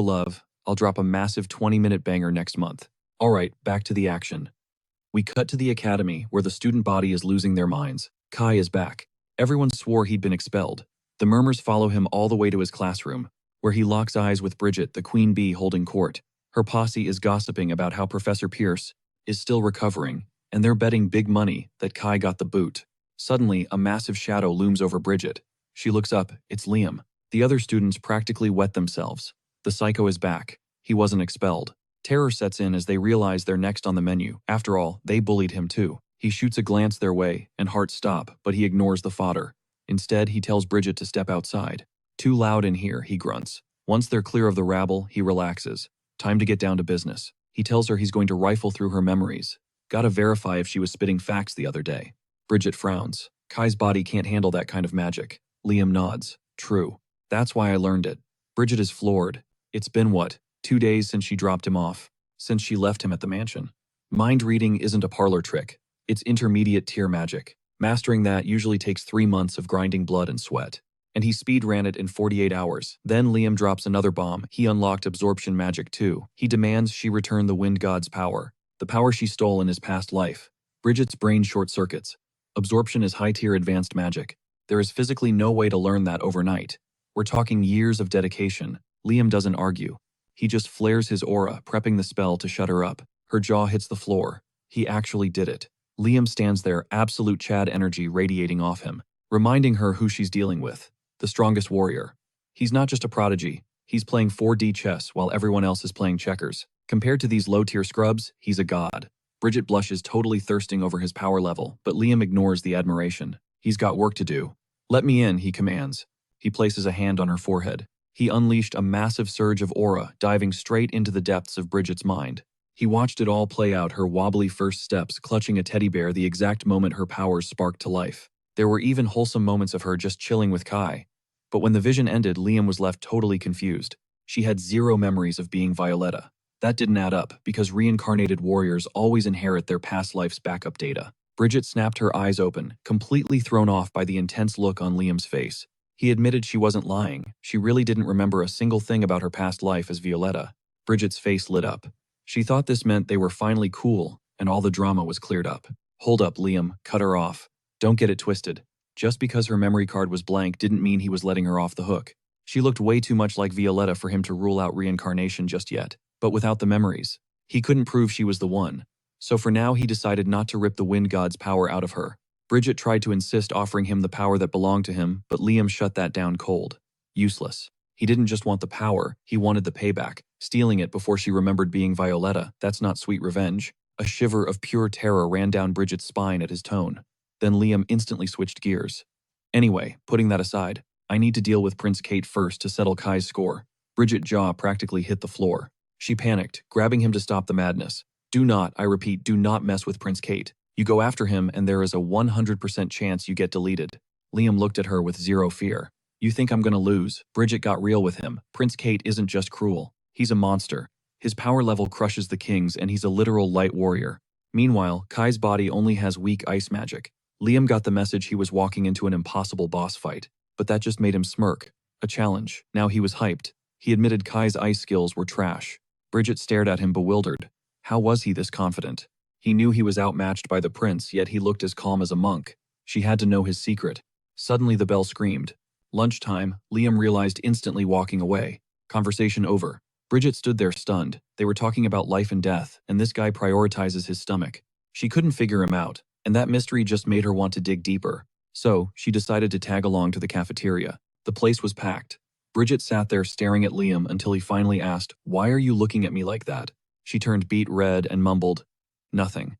love, I'll drop a massive 20-minute banger next month. Alright, back to the action. We cut to the academy where the student body is losing their minds. Kai is back. Everyone swore he'd been expelled. The murmurs follow him all the way to his classroom, where he locks eyes with Bridget, the queen bee holding court. Her posse is gossiping about how Professor Pierce is still recovering, and they're betting big money that Kai got the boot. Suddenly, a massive shadow looms over Bridget. She looks up. It's Liam. The other students practically wet themselves. The psycho is back. He wasn't expelled. Terror sets in as they realize they're next on the menu. After all, they bullied him too. He shoots a glance their way, and hearts stop, but he ignores the fodder. Instead, he tells Bridget to step outside. Too loud in here, he grunts. Once they're clear of the rabble, he relaxes. Time to get down to business. He tells her he's going to rifle through her memories. Gotta verify if she was spitting facts the other day. Bridget frowns. Kai's body can't handle that kind of magic. Liam nods. True. That's why I learned it. Bridget is floored. It's been what? 2 days since she dropped him off. Since she left him at the mansion. Mind reading isn't a parlor trick. It's intermediate tier magic. Mastering that usually takes 3 months of grinding blood and sweat. And he speed ran it in 48 hours. Then Liam drops another bomb. He unlocked absorption magic too. He demands she return the wind god's power. The power she stole in his past life. Bridget's brain short circuits. Absorption is high-tier advanced magic. There is physically no way to learn that overnight. We're talking years of dedication. Liam doesn't argue. He just flares his aura, prepping the spell to shut her up. Her jaw hits the floor. He actually did it. Liam stands there, absolute Chad energy radiating off him, reminding her who she's dealing with. The strongest warrior. He's not just a prodigy. He's playing 4D chess while everyone else is playing checkers. Compared to these low-tier scrubs, he's a god. Bridget blushes, totally thirsting over his power level, but Liam ignores the admiration. He's got work to do. Let me in, he commands. He places a hand on her forehead. He unleashed a massive surge of aura, diving straight into the depths of Bridget's mind. He watched it all play out, her wobbly first steps, clutching a teddy bear the exact moment her powers sparked to life. There were even wholesome moments of her just chilling with Kai. But when the vision ended, Liam was left totally confused. She had zero memories of being Violetta. That didn't add up, because reincarnated warriors always inherit their past life's backup data. Bridget snapped her eyes open, completely thrown off by the intense look on Liam's face. He admitted she wasn't lying. She really didn't remember a single thing about her past life as Violetta. Bridget's face lit up. She thought this meant they were finally cool, and all the drama was cleared up. Hold up, Liam, cut her off. Don't get it twisted. Just because her memory card was blank didn't mean he was letting her off the hook. She looked way too much like Violetta for him to rule out reincarnation just yet. But without the memories, he couldn't prove she was the one. So for now, he decided not to rip the wind god's power out of her. Bridget tried to insist, offering him the power that belonged to him, but Liam shut that down cold. Useless. He didn't just want the power, he wanted the payback. Stealing it before she remembered being Violetta, that's not sweet revenge. A shiver of pure terror ran down Bridget's spine at his tone. Then Liam instantly switched gears. Anyway, putting that aside, I need to deal with Prince Kate first to settle Kai's score. Bridget's jaw practically hit the floor. She panicked, grabbing him to stop the madness. Do not, I repeat, do not mess with Prince Kate. You go after him and there is a 100% chance you get deleted. Liam looked at her with zero fear. You think I'm gonna lose? Bridget got real with him. Prince Kate isn't just cruel. He's a monster. His power level crushes the kings and he's a literal light warrior. Meanwhile, Kai's body only has weak ice magic. Liam got the message he was walking into an impossible boss fight, but that just made him smirk. A challenge. Now he was hyped. He admitted Kai's ice skills were trash. Bridget stared at him bewildered. How was he this confident? He knew he was outmatched by the prince, yet he looked as calm as a monk. She had to know his secret. Suddenly the bell screamed. Lunchtime, Liam realized instantly, walking away. Conversation over. Bridget stood there stunned. They were talking about life and death, and this guy prioritizes his stomach. She couldn't figure him out, and that mystery just made her want to dig deeper. So, she decided to tag along to the cafeteria. The place was packed. Bridget sat there staring at Liam until he finally asked, "Why are you looking at me like that?" She turned beet red and mumbled, "Nothing."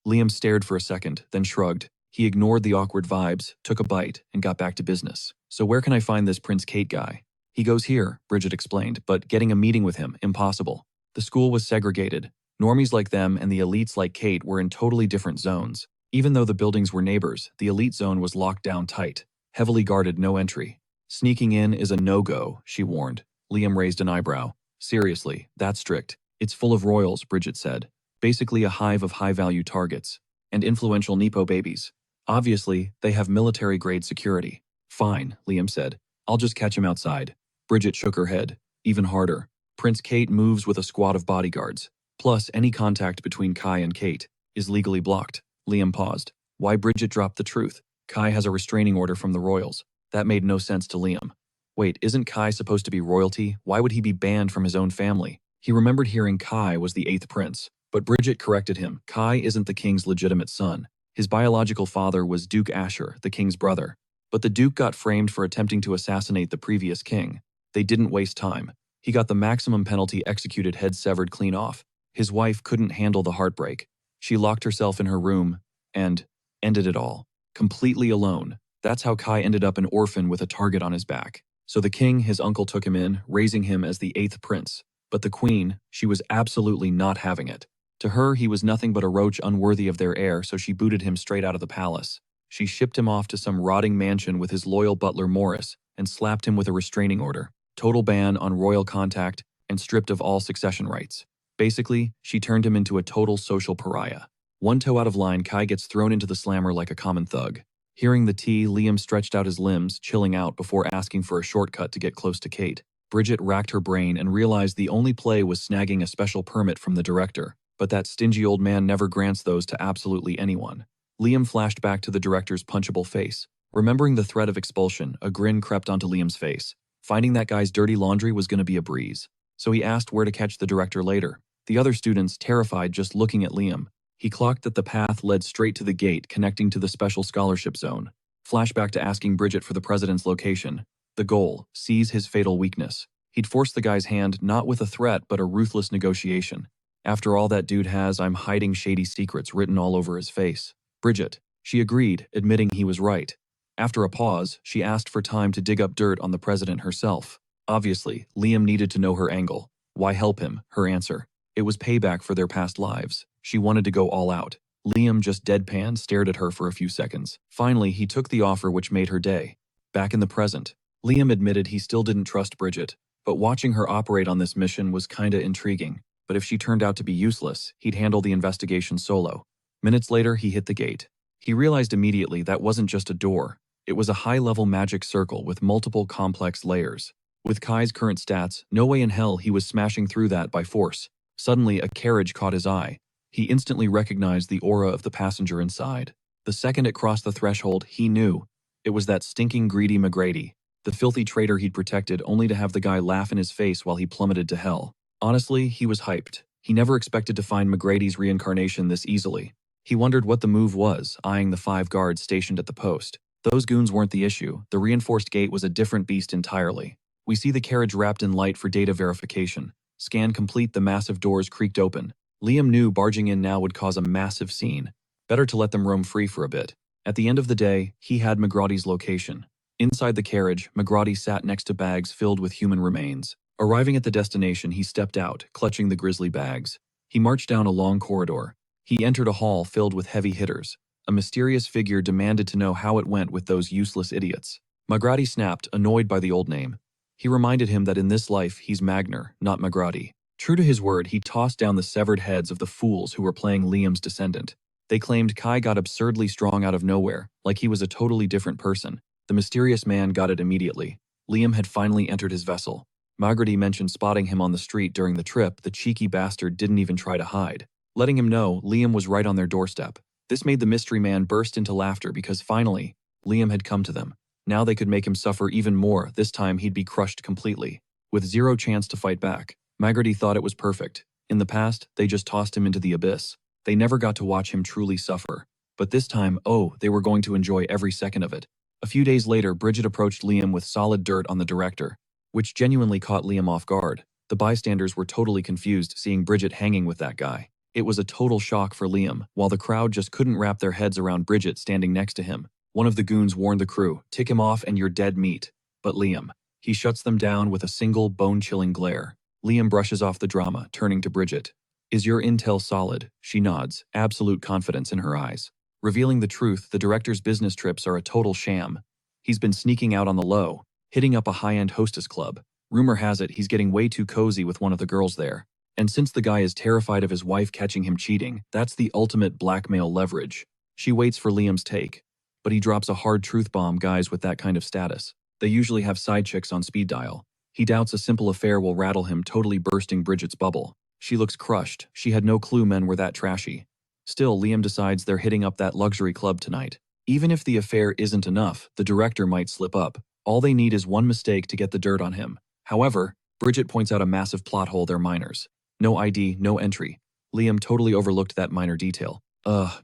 Liam stared for a second, then shrugged. He ignored the awkward vibes, took a bite, and got back to business. "So where can I find this Prince Kate guy?" "He goes here," Bridget explained, "but getting a meeting with him, impossible." The school was segregated. Normies like them and the elites like Kate were in totally different zones. Even though the buildings were neighbors, the elite zone was locked down tight. Heavily guarded, no entry. "Sneaking in is a no-go," she warned. Liam raised an eyebrow. "Seriously, that's strict." "It's full of royals," Bridget said. "Basically a hive of high-value targets. And influential Nepo babies. Obviously, they have military-grade security." "Fine," Liam said. "I'll just catch him outside." Bridget shook her head. "Even harder. Prince Kate moves with a squad of bodyguards. Plus, any contact between Kai and Kate is legally blocked." Liam paused. Why Bridget dropped the truth. Kai has a restraining order from the royals. That made no sense to Liam. Wait, isn't Kai supposed to be royalty? Why would he be banned from his own family? He remembered hearing Kai was the 8th prince. But Bridget corrected him. Kai isn't the king's legitimate son. His biological father was Duke Asher, the king's brother. But the duke got framed for attempting to assassinate the previous king. They didn't waste time. He got the maximum penalty executed, head severed clean off. His wife couldn't handle the heartbreak. She locked herself in her room and ended it all. Completely alone. That's how Kai ended up an orphan with a target on his back. So the king, his uncle, took him in, raising him as the 8th prince. But the queen, she was absolutely not having it. To her, he was nothing but a roach unworthy of their heir, so she booted him straight out of the palace. She shipped him off to some rotting mansion with his loyal butler Morris and slapped him with a restraining order, total ban on royal contact, and stripped of all succession rights. Basically, she turned him into a total social pariah. One toe out of line, Kai gets thrown into the slammer like a common thug. Hearing the tea, Liam stretched out his limbs, chilling out before asking for a shortcut to get close to Kate. Bridget racked her brain and realized the only play was snagging a special permit from the director. But that stingy old man never grants those to absolutely anyone. Liam flashed back to the director's punchable face. Remembering the threat of expulsion, a grin crept onto Liam's face. Finding that guy's dirty laundry was going to be a breeze. So he asked where to catch the director later. The other students, terrified just looking at Liam. He clocked that the path led straight to the gate connecting to the special scholarship zone. Flashback to asking Bridget for the president's location. The goal, seize his fatal weakness. He'd forced the guy's hand not with a threat but a ruthless negotiation. "After all that dude has, I'm hiding shady secrets," written all over his face. Bridget. She agreed, admitting he was right. After a pause, she asked for time to dig up dirt on the president herself. Obviously, Liam needed to know her angle. Why help him? Her answer. It was payback for their past lives. She wanted to go all out. Liam just deadpan stared at her for a few seconds. Finally, he took the offer which made her day. Back in the present, Liam admitted he still didn't trust Bridget, but watching her operate on this mission was kinda intriguing. But if she turned out to be useless, he'd handle the investigation solo. Minutes later, he hit the gate. He realized immediately that wasn't just a door. It was a high-level magic circle with multiple complex layers. With Kai's current stats, no way in hell he was smashing through that by force. Suddenly, a carriage caught his eye. He instantly recognized the aura of the passenger inside. The second it crossed the threshold, he knew. It was that stinking greedy McGrady, the filthy traitor he'd protected only to have the guy laugh in his face while he plummeted to hell. Honestly, he was hyped. He never expected to find McGrady's reincarnation this easily. He wondered what the move was, eyeing the 5 guards stationed at the post. Those goons weren't the issue. The reinforced gate was a different beast entirely. We see the carriage wrapped in light for data verification. Scan complete, the massive doors creaked open. Liam knew barging in now would cause a massive scene. Better to let them roam free for a bit. At the end of the day, he had McGrady's location. Inside the carriage, McGrady sat next to bags filled with human remains. Arriving at the destination, he stepped out, clutching the grisly bags. He marched down a long corridor. He entered a hall filled with heavy hitters. A mysterious figure demanded to know how it went with those useless idiots. McGrady snapped, annoyed by the old name. He reminded him that in this life, he's Magner, not McGrady. True to his word, he tossed down the severed heads of the fools who were playing Liam's descendant. They claimed Kai got absurdly strong out of nowhere, like he was a totally different person. The mysterious man got it immediately. Liam had finally entered his vessel. McGrady mentioned spotting him on the street during the trip. The cheeky bastard didn't even try to hide. Letting him know, Liam was right on their doorstep. This made the mystery man burst into laughter because finally, Liam had come to them. Now they could make him suffer even more. This time he'd be crushed completely. With zero chance to fight back, Magarty thought it was perfect. In the past, they just tossed him into the abyss. They never got to watch him truly suffer. But this time, oh, they were going to enjoy every second of it. A few days later, Bridget approached Liam with solid dirt on the director, which genuinely caught Liam off guard. The bystanders were totally confused seeing Bridget hanging with that guy. It was a total shock for Liam, while the crowd just couldn't wrap their heads around Bridget standing next to him. One of the goons warned the crew, "Tick him off and you're dead meat." But Liam, he shuts them down with a single bone-chilling glare. Liam brushes off the drama, turning to Bridget. "Is your intel solid?" She nods, absolute confidence in her eyes. Revealing the truth, the director's business trips are a total sham. He's been sneaking out on the low, hitting up a high-end hostess club. Rumor has it he's getting way too cozy with one of the girls there. And since the guy is terrified of his wife catching him cheating, that's the ultimate blackmail leverage. She waits for Liam's take. But he drops a hard truth bomb. Guys with that kind of status, they usually have side chicks on speed dial. He doubts a simple affair will rattle him, totally bursting Bridget's bubble. She looks crushed. She had no clue men were that trashy. Still, Liam decides they're hitting up that luxury club tonight. Even if the affair isn't enough, the director might slip up. All they need is one mistake to get the dirt on him. However, Bridget points out a massive plot hole: they're minors. No ID, no entry. Liam totally overlooked that minor detail.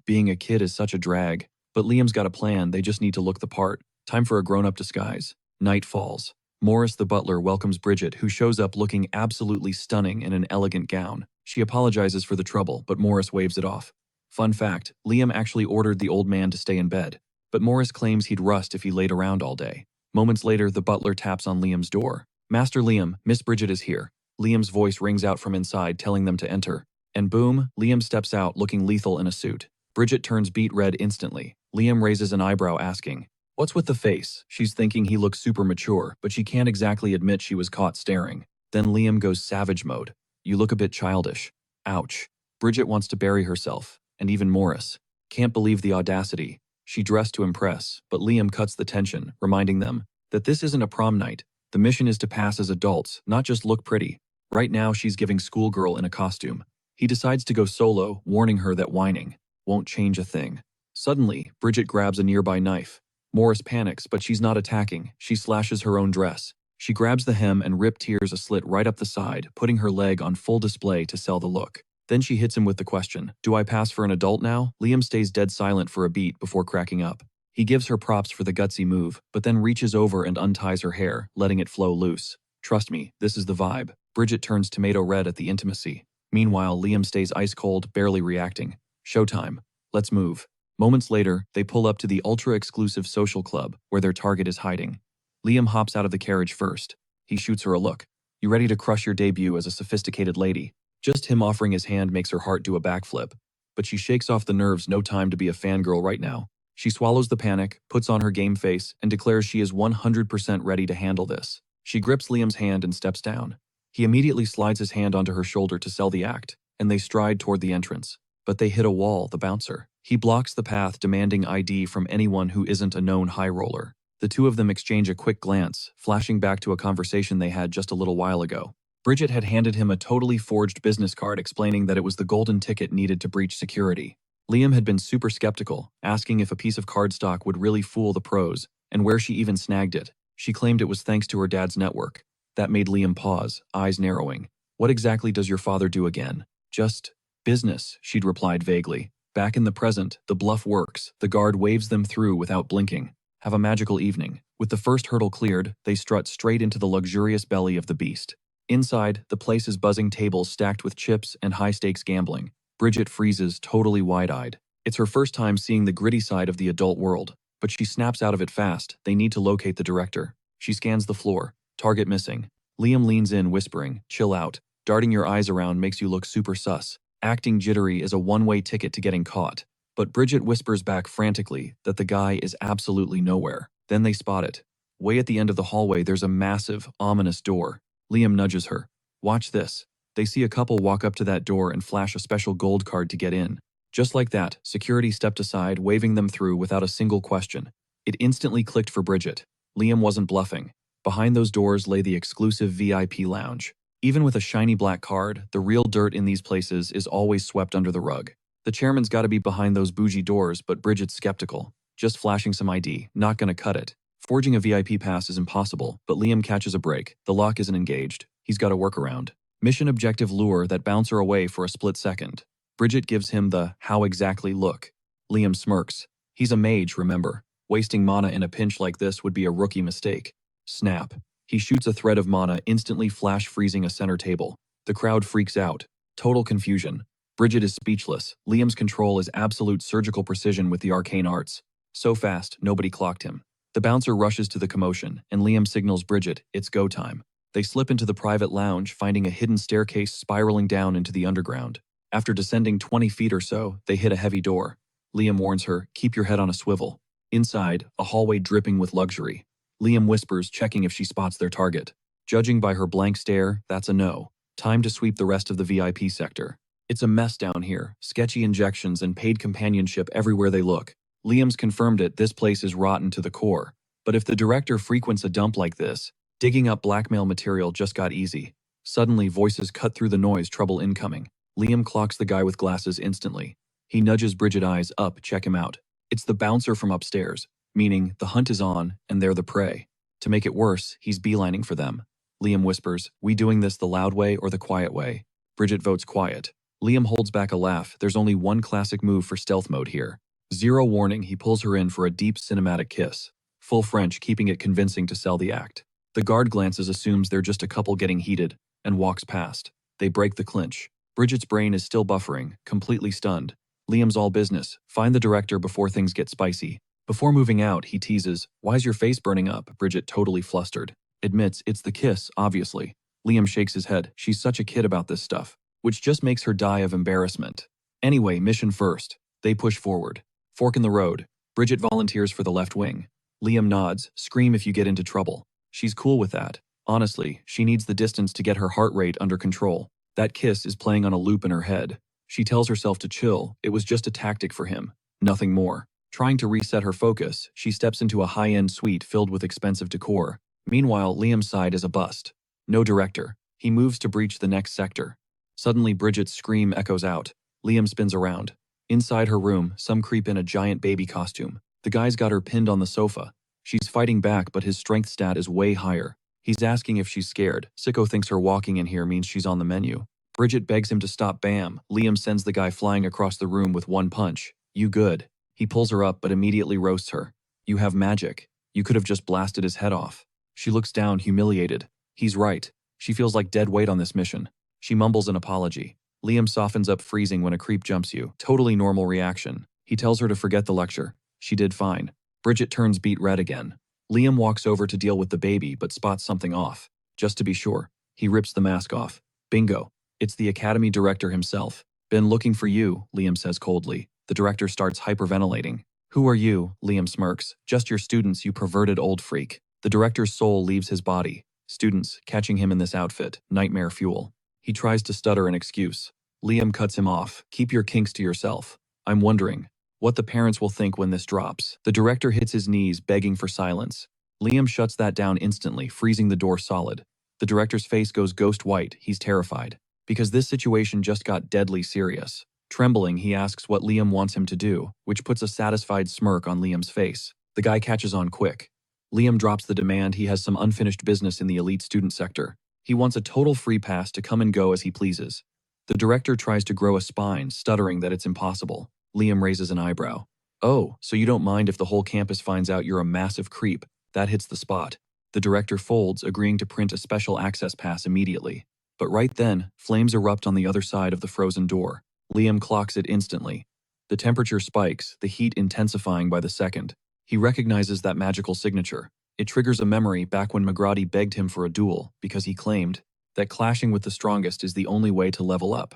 Being a kid is such a drag. But Liam's got a plan, they just need to look the part. Time for a grown-up disguise. Night falls. Morris the butler welcomes Bridget, who shows up looking absolutely stunning in an elegant gown. She apologizes for the trouble, but Morris waves it off. Fun fact, Liam actually ordered the old man to stay in bed, but Morris claims he'd rust if he laid around all day. Moments later, the butler taps on Liam's door. "Master Liam, Miss Bridget is here." Liam's voice rings out from inside, telling them to enter. And boom, Liam steps out looking lethal in a suit. Bridget turns beet red instantly. Liam raises an eyebrow asking, "What's with the face?" She's thinking he looks super mature, but she can't exactly admit she was caught staring. Then Liam goes savage mode. "You look a bit childish." Ouch. Bridget wants to bury herself. And even Morris. Can't believe the audacity. She dressed to impress, but Liam cuts the tension, reminding them that this isn't a prom night. The mission is to pass as adults, not just look pretty. Right now, she's giving schoolgirl in a costume. He decides to go solo, warning her that whining won't change a thing. Suddenly, Bridget grabs a nearby knife. Morris panics, but she's not attacking. She slashes her own dress. She grabs the hem and tears a slit right up the side, putting her leg on full display to sell the look. Then she hits him with the question, "Do I pass for an adult now?" Liam stays dead silent for a beat before cracking up. He gives her props for the gutsy move, but then reaches over and unties her hair, letting it flow loose. "Trust me, this is the vibe." Bridget turns tomato red at the intimacy. Meanwhile, Liam stays ice cold, barely reacting. "Showtime. Let's move." Moments later, they pull up to the ultra-exclusive social club, where their target is hiding. Liam hops out of the carriage first. He shoots her a look. "You ready to crush your debut as a sophisticated lady?" Just him offering his hand makes her heart do a backflip. But she shakes off the nerves. No time to be a fangirl right now. She swallows the panic, puts on her game face, and declares she is 100% ready to handle this. She grips Liam's hand and steps down. He immediately slides his hand onto her shoulder to sell the act, and they stride toward the entrance. But they hit a wall, the bouncer. He blocks the path, demanding ID from anyone who isn't a known high roller. The two of them exchange a quick glance, flashing back to a conversation they had just a little while ago. Bridget had handed him a totally forged business card explaining that it was the golden ticket needed to breach security. Liam had been super skeptical, asking if a piece of cardstock would really fool the pros, and where she even snagged it. She claimed it was thanks to her dad's network. That made Liam pause, eyes narrowing. "What exactly does your father do again?" "Just business," she'd replied vaguely. Back in the present, the bluff works. The guard waves them through without blinking. Have a magical evening. With the first hurdle cleared, they strut straight into the luxurious belly of the beast. Inside, the place is buzzing, tables stacked with chips and high-stakes gambling. Bridget freezes, totally wide-eyed. It's her first time seeing the gritty side of the adult world, but she snaps out of it fast. They need to locate the director. She scans the floor. Target missing. Liam leans in, whispering, "Chill out. Darting your eyes around makes you look super sus. Acting jittery is a one-way ticket to getting caught." But Bridget whispers back frantically that the guy is absolutely nowhere. Then they spot it. Way at the end of the hallway, there's a massive, ominous door. Liam nudges her. "Watch this." They see a couple walk up to that door and flash a special gold card to get in. Just like that, security stepped aside, waving them through without a single question. It instantly clicked for Bridget. Liam wasn't bluffing. Behind those doors lay the exclusive VIP lounge. Even with a shiny black card, the real dirt in these places is always swept under the rug. The chairman's gotta be behind those bougie doors, but Bridget's skeptical. Just flashing some ID, not gonna cut it. Forging a VIP pass is impossible, but Liam catches a break. The lock isn't engaged. He's got a workaround. Mission objective lure that bouncer away for a split second. Bridget gives him the how exactly look. Liam smirks. He's a mage, remember. Wasting mana in a pinch like this would be a rookie mistake. Snap. He shoots a thread of mana, instantly flash freezing a center table. The crowd freaks out. Total confusion. Bridget is speechless. Liam's control is absolute surgical precision with the arcane arts. So fast, nobody clocked him. The bouncer rushes to the commotion, and Liam signals Bridget, it's go time. They slip into the private lounge, finding a hidden staircase spiraling down into the underground. After descending 20 feet or so, they hit a heavy door. Liam warns her, keep your head on a swivel. Inside, a hallway dripping with luxury. Liam whispers, checking if she spots their target. Judging by her blank stare, that's a no. Time to sweep the rest of the VIP sector. It's a mess down here, sketchy injections and paid companionship everywhere they look. Liam's confirmed it, this place is rotten to the core. But if the director frequents a dump like this, digging up blackmail material just got easy. Suddenly, voices cut through the noise, trouble incoming. Liam clocks the guy with glasses instantly. He nudges Bridget, eyes up, check him out. It's the bouncer from upstairs, meaning the hunt is on and they're the prey. To make it worse, he's beelining for them. Liam whispers, we doing this the loud way or the quiet way? Bridget votes quiet. Liam holds back a laugh, there's only one classic move for stealth mode here. Zero warning, he pulls her in for a deep cinematic kiss. Full French, keeping it convincing to sell the act. The guard glances, assumes they're just a couple getting heated, and walks past. They break the clinch. Bridget's brain is still buffering, completely stunned. Liam's all business, find the director before things get spicy. Before moving out, he teases, why's your face burning up? Bridget, totally flustered, admits it's the kiss, obviously. Liam shakes his head, she's such a kid about this stuff, which just makes her die of embarrassment. Anyway, mission first. They push forward. Fork in the road. Bridget volunteers for the left wing. Liam nods, scream if you get into trouble. She's cool with that. Honestly, she needs the distance to get her heart rate under control. That kiss is playing on a loop in her head. She tells herself to chill, it was just a tactic for him. Nothing more. Trying to reset her focus, she steps into a high-end suite filled with expensive decor. Meanwhile, Liam's side is a bust. No director. He moves to breach the next sector. Suddenly, Bridget's scream echoes out. Liam spins around. Inside her room, some creep in a giant baby costume. The guy's got her pinned on the sofa. She's fighting back, but his strength stat is way higher. He's asking if she's scared. Sicko thinks her walking in here means she's on the menu. Bridget begs him to stop. Bam! Liam sends the guy flying across the room with one punch. You good. He pulls her up but immediately roasts her. You have magic. You could have just blasted his head off. She looks down, humiliated. He's right. She feels like dead weight on this mission. She mumbles an apology. Liam softens up, freezing when a creep jumps you. Totally normal reaction. He tells her to forget the lecture. She did fine. Bridget turns beet red again. Liam walks over to deal with the baby but spots something off. Just to be sure, he rips the mask off. Bingo. It's the academy director himself. Been looking for you, Liam says coldly. The director starts hyperventilating. Who are you? Liam smirks. Just your students, you perverted old freak. The director's soul leaves his body. Students, catching him in this outfit, nightmare fuel. He tries to stutter an excuse. Liam cuts him off. Keep your kinks to yourself. I'm wondering what the parents will think when this drops. The director hits his knees, begging for silence. Liam shuts that down instantly, freezing the door solid. The director's face goes ghost white. He's terrified. Because this situation just got deadly serious. Trembling, he asks what Liam wants him to do, which puts a satisfied smirk on Liam's face. The guy catches on quick. Liam drops the demand. He has some unfinished business in the elite student sector. He wants a total free pass to come and go as he pleases. The director tries to grow a spine, stuttering that it's impossible. Liam raises an eyebrow. Oh, so you don't mind if the whole campus finds out you're a massive creep. That hits the spot. The director folds, agreeing to print a special access pass immediately. But right then, flames erupt on the other side of the frozen door. Liam clocks it instantly. The temperature spikes, the heat intensifying by the second. He recognizes that magical signature. It triggers a memory back when McGrady begged him for a duel because he claimed that clashing with the strongest is the only way to level up.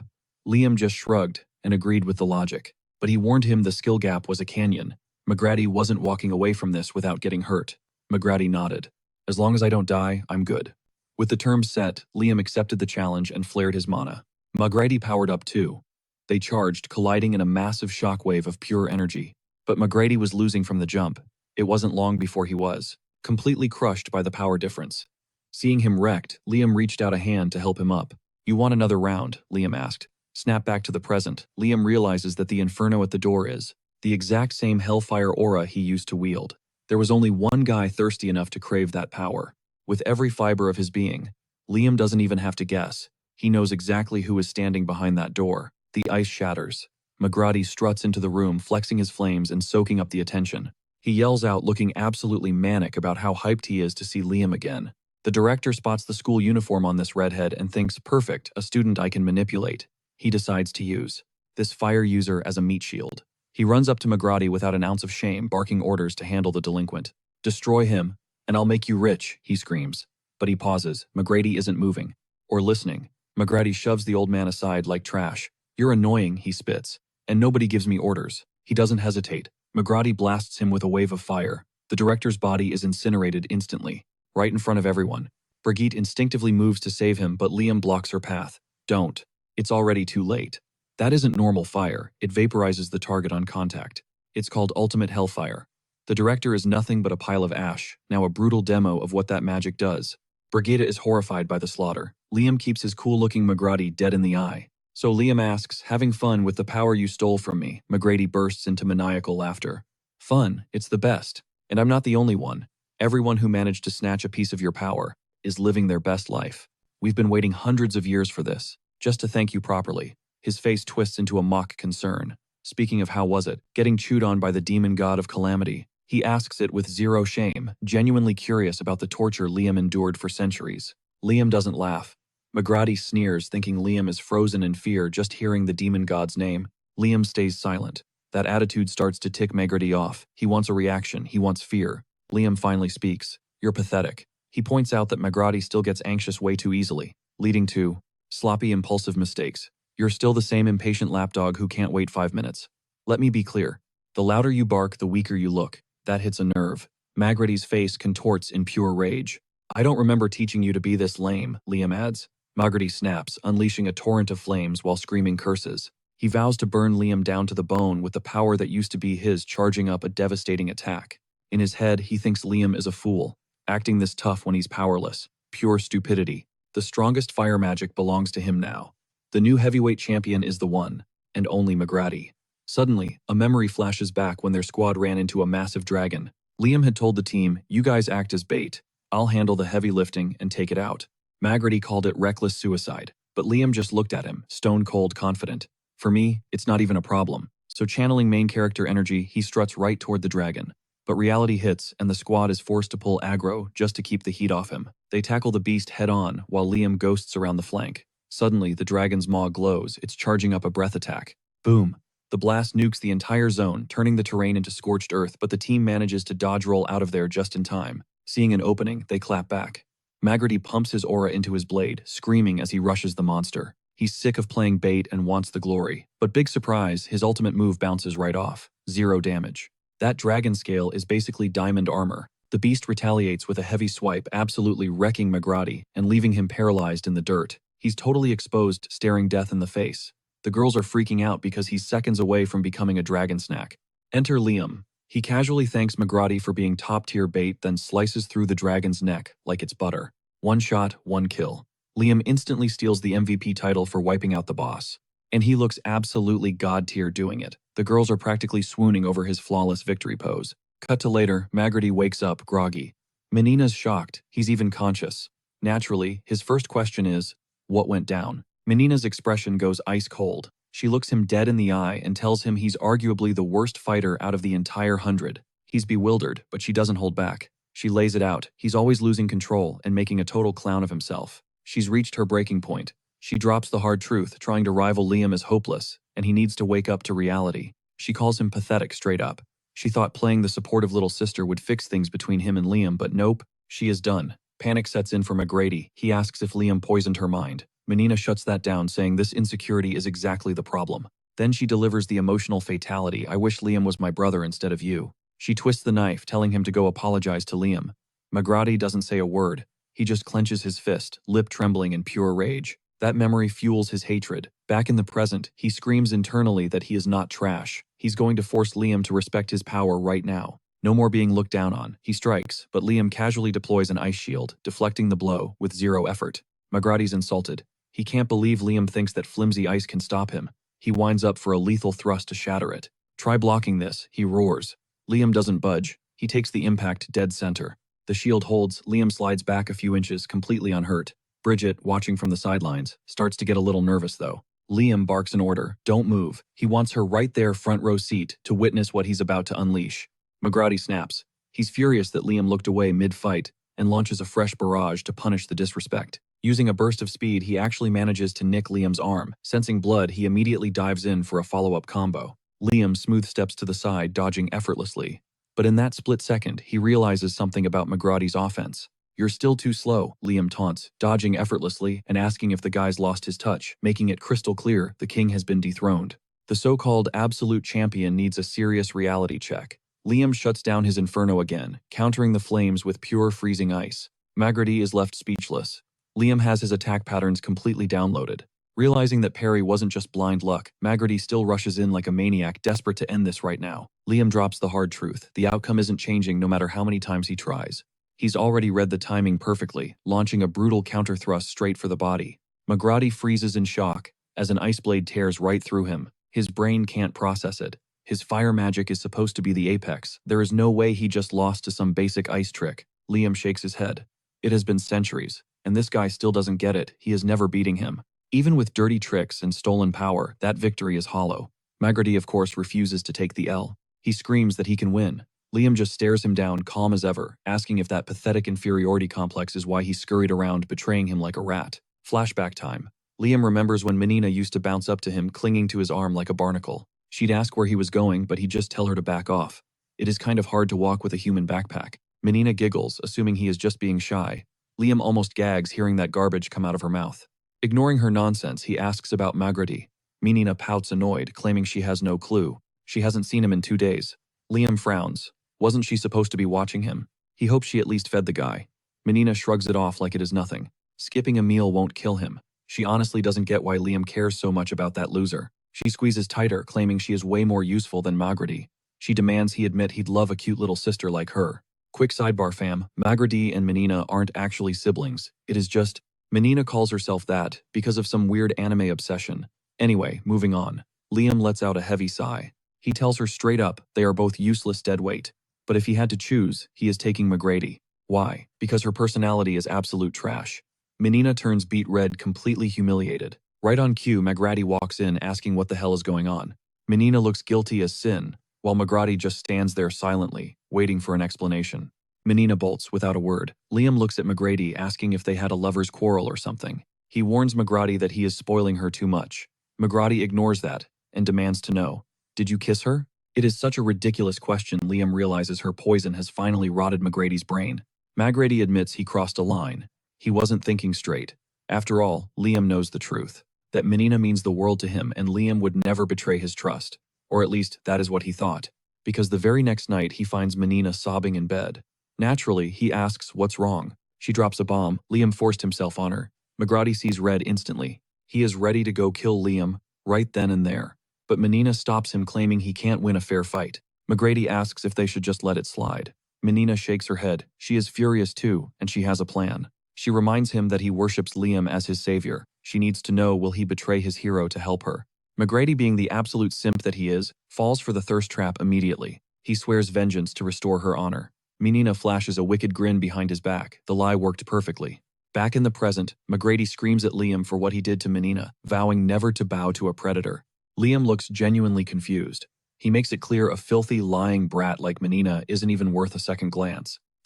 Liam just shrugged and agreed with the logic. But he warned him the skill gap was a canyon. McGrady wasn't walking away from this without getting hurt. McGrady nodded. As long as I don't die, I'm good. With the terms set, Liam accepted the challenge and flared his mana. McGrady powered up too. They charged, colliding in a massive shockwave of pure energy. But McGrady was losing from the jump. It wasn't long before he was completely crushed by the power difference. Seeing him wrecked, Liam reached out a hand to help him up. You want another round? Liam asked. Snap back to the present. Liam realizes that the inferno at the door is the exact same hellfire aura he used to wield. There was only one guy thirsty enough to crave that power. With every fiber of his being, Liam doesn't even have to guess. He knows exactly who is standing behind that door. The ice shatters. McGrady struts into the room, flexing his flames and soaking up the attention. He yells out, looking absolutely manic about how hyped he is to see Liam again. The director spots the school uniform on this redhead and thinks, perfect, a student I can manipulate. He decides to use this fire user as a meat shield. He runs up to McGrady without an ounce of shame, barking orders to handle the delinquent. Destroy him, and I'll make you rich, he screams. But he pauses. McGrady isn't moving or listening. McGrady shoves the old man aside like trash. You're annoying, he spits. And nobody gives me orders. He doesn't hesitate. McGrady blasts him with a wave of fire. The director's body is incinerated instantly, right in front of everyone. Brigitte instinctively moves to save him, but Liam blocks her path. Don't. It's already too late. That isn't normal fire. It vaporizes the target on contact. It's called ultimate hellfire. The director is nothing but a pile of ash, now a brutal demo of what that magic does. Brigitte is horrified by the slaughter. Liam keeps his cool-looking McGrady dead in the eye. So Liam asks, having fun with the power you stole from me? McGrady bursts into maniacal laughter. Fun, it's the best. And I'm not the only one. Everyone who managed to snatch a piece of your power is living their best life. We've been waiting hundreds of years for this, just to thank you properly. His face twists into a mock concern. Speaking of how was it, getting chewed on by the demon god of calamity, he asks it with zero shame, genuinely curious about the torture Liam endured for centuries. Liam doesn't laugh. McGrady sneers, thinking Liam is frozen in fear just hearing the demon god's name. Liam stays silent. That attitude starts to tick McGrady off. He wants a reaction. He wants fear. Liam finally speaks. You're pathetic. He points out that McGrady still gets anxious way too easily, leading to sloppy, impulsive mistakes. You're still the same impatient lapdog who can't wait 5 minutes. Let me be clear. The louder you bark, the weaker you look. That hits a nerve. McGrady's face contorts in pure rage. I don't remember teaching you to be this lame, Liam adds. McGrady snaps, unleashing a torrent of flames while screaming curses. He vows to burn Liam down to the bone with the power that used to be his, charging up a devastating attack. In his head, he thinks Liam is a fool, acting this tough when he's powerless. Pure stupidity. The strongest fire magic belongs to him now. The new heavyweight champion is the one, and only McGrady. Suddenly, a memory flashes back when their squad ran into a massive dragon. Liam had told the team, you guys act as bait. I'll handle the heavy lifting and take it out. McGrady called it reckless suicide, but Liam just looked at him, stone-cold confident. For me, it's not even a problem. So channeling main character energy, he struts right toward the dragon. But reality hits, and the squad is forced to pull aggro just to keep the heat off him. They tackle the beast head-on, while Liam ghosts around the flank. Suddenly, the dragon's maw glows. It's charging up a breath attack. Boom! The blast nukes the entire zone, turning the terrain into scorched earth, but the team manages to dodge roll out of there just in time. Seeing an opening, they clap back. McGrady pumps his aura into his blade, screaming as he rushes the monster. He's sick of playing bait and wants the glory. But big surprise, his ultimate move bounces right off. 0 damage. That dragon scale is basically diamond armor. The beast retaliates with a heavy swipe, absolutely wrecking McGrady and leaving him paralyzed in the dirt. He's totally exposed, staring death in the face. The girls are freaking out because he's seconds away from becoming a dragon snack. Enter Liam. He casually thanks McGrady for being top-tier bait, then slices through the dragon's neck like it's butter. 1 shot, 1 kill. Liam instantly steals the MVP title for wiping out the boss. And he looks absolutely god-tier doing it. The girls are practically swooning over his flawless victory pose. Cut to later, McGrady wakes up, groggy. Menina's shocked. He's even conscious. Naturally, his first question is, what went down? Menina's expression goes ice cold. She looks him dead in the eye and tells him he's arguably the worst fighter out of the entire 100. He's bewildered, but she doesn't hold back. She lays it out. He's always losing control and making a total clown of himself. She's reached her breaking point. She drops the hard truth, trying to rival Liam as hopeless, and he needs to wake up to reality. She calls him pathetic straight up. She thought playing the supportive little sister would fix things between him and Liam, but nope, she is done. Panic sets in for McGrady. He asks if Liam poisoned her mind. Menina shuts that down, saying this insecurity is exactly the problem. Then she delivers the emotional fatality, I wish Liam was my brother instead of you. She twists the knife, telling him to go apologize to Liam. McGrady doesn't say a word. He just clenches his fist, lip trembling in pure rage. That memory fuels his hatred. Back in the present, he screams internally that he is not trash. He's going to force Liam to respect his power right now. No more being looked down on. He strikes, but Liam casually deploys an ice shield, deflecting the blow with 0 effort. McGrady's insulted. He can't believe Liam thinks that flimsy ice can stop him. He winds up for a lethal thrust to shatter it. Try blocking this, he roars. Liam doesn't budge. He takes the impact dead center. The shield holds, Liam slides back a few inches, completely unhurt. Bridget, watching from the sidelines, starts to get a little nervous though. Liam barks an order, "Don't move." He wants her right there front row seat to witness what he's about to unleash. McGrady snaps. He's furious that Liam looked away mid-fight and launches a fresh barrage to punish the disrespect. Using a burst of speed, he actually manages to nick Liam's arm. Sensing blood, he immediately dives in for a follow-up combo. Liam smooth steps to the side, dodging effortlessly. But in that split second, he realizes something about McGrady's offense. "You're still too slow," Liam taunts, dodging effortlessly and asking if the guy's lost his touch, making it crystal clear the king has been dethroned. The so-called absolute champion needs a serious reality check. Liam shuts down his inferno again, countering the flames with pure freezing ice. McGrady is left speechless. Liam has his attack patterns completely downloaded. Realizing that parry wasn't just blind luck, McGrady still rushes in like a maniac, desperate to end this right now. Liam drops the hard truth. The outcome isn't changing no matter how many times he tries. He's already read the timing perfectly, launching a brutal counter-thrust straight for the body. McGrady freezes in shock as an ice blade tears right through him. His brain can't process it. His fire magic is supposed to be the apex. There is no way he just lost to some basic ice trick. Liam shakes his head. It has been centuries, and this guy still doesn't get it. He is never beating him. Even with dirty tricks and stolen power, that victory is hollow. McGrady, of course, refuses to take the L. He screams that he can win. Liam just stares him down, calm as ever, asking if that pathetic inferiority complex is why he scurried around, betraying him like a rat. Flashback time. Liam remembers when Menina used to bounce up to him, clinging to his arm like a barnacle. She'd ask where he was going, but he'd just tell her to back off. It is kind of hard to walk with a human backpack. Menina giggles, assuming he is just being shy. Liam almost gags hearing that garbage come out of her mouth. Ignoring her nonsense, he asks about McGrady. Menina pouts annoyed, claiming she has no clue. She hasn't seen him in 2 days. Liam frowns. Wasn't she supposed to be watching him? He hopes she at least fed the guy. Menina shrugs it off like it is nothing. Skipping a meal won't kill him. She honestly doesn't get why Liam cares so much about that loser. She squeezes tighter, claiming she is way more useful than McGrady. She demands he admit he'd love a cute little sister like her. Quick sidebar fam, McGrady and Menina aren't actually siblings. It is just, Menina calls herself that because of some weird anime obsession. Anyway, moving on. Liam lets out a heavy sigh. He tells her straight up they are both useless deadweight. But if he had to choose, he is taking McGrady. Why? Because her personality is absolute trash. Menina turns beet red, completely humiliated. Right on cue, McGrady walks in asking what the hell is going on. Menina looks guilty as sin, while McGrady just stands there silently, waiting for an explanation. Menina bolts without a word. Liam looks at McGrady asking if they had a lover's quarrel or something. He warns McGrady that he is spoiling her too much. McGrady ignores that and demands to know, "Did you kiss her?" It is such a ridiculous question. Liam realizes her poison has finally rotted McGrady's brain. McGrady admits he crossed a line. He wasn't thinking straight. After all, Liam knows the truth. That Menina means the world to him and Liam would never betray his trust. Or at least, that is what he thought. Because the very next night, he finds Menina sobbing in bed. Naturally, he asks what's wrong. She drops a bomb. Liam forced himself on her. McGrady sees red instantly. He is ready to go kill Liam, right then and there. But Menina stops him, claiming he can't win a fair fight. McGrady asks if they should just let it slide. Menina shakes her head. She is furious too, and she has a plan. She reminds him that he worships Liam as his savior. She needs to know, will he betray his hero to help her? McGrady, being the absolute simp that he is, falls for the thirst trap immediately. He swears vengeance to restore her honor. Menina flashes a wicked grin behind his back. The lie worked perfectly. Back in the present, McGrady screams at Liam for what he did to Menina, vowing never to bow to a predator. Liam looks genuinely confused. He makes it clear a filthy, lying brat like Menina isn't even worth a second glance.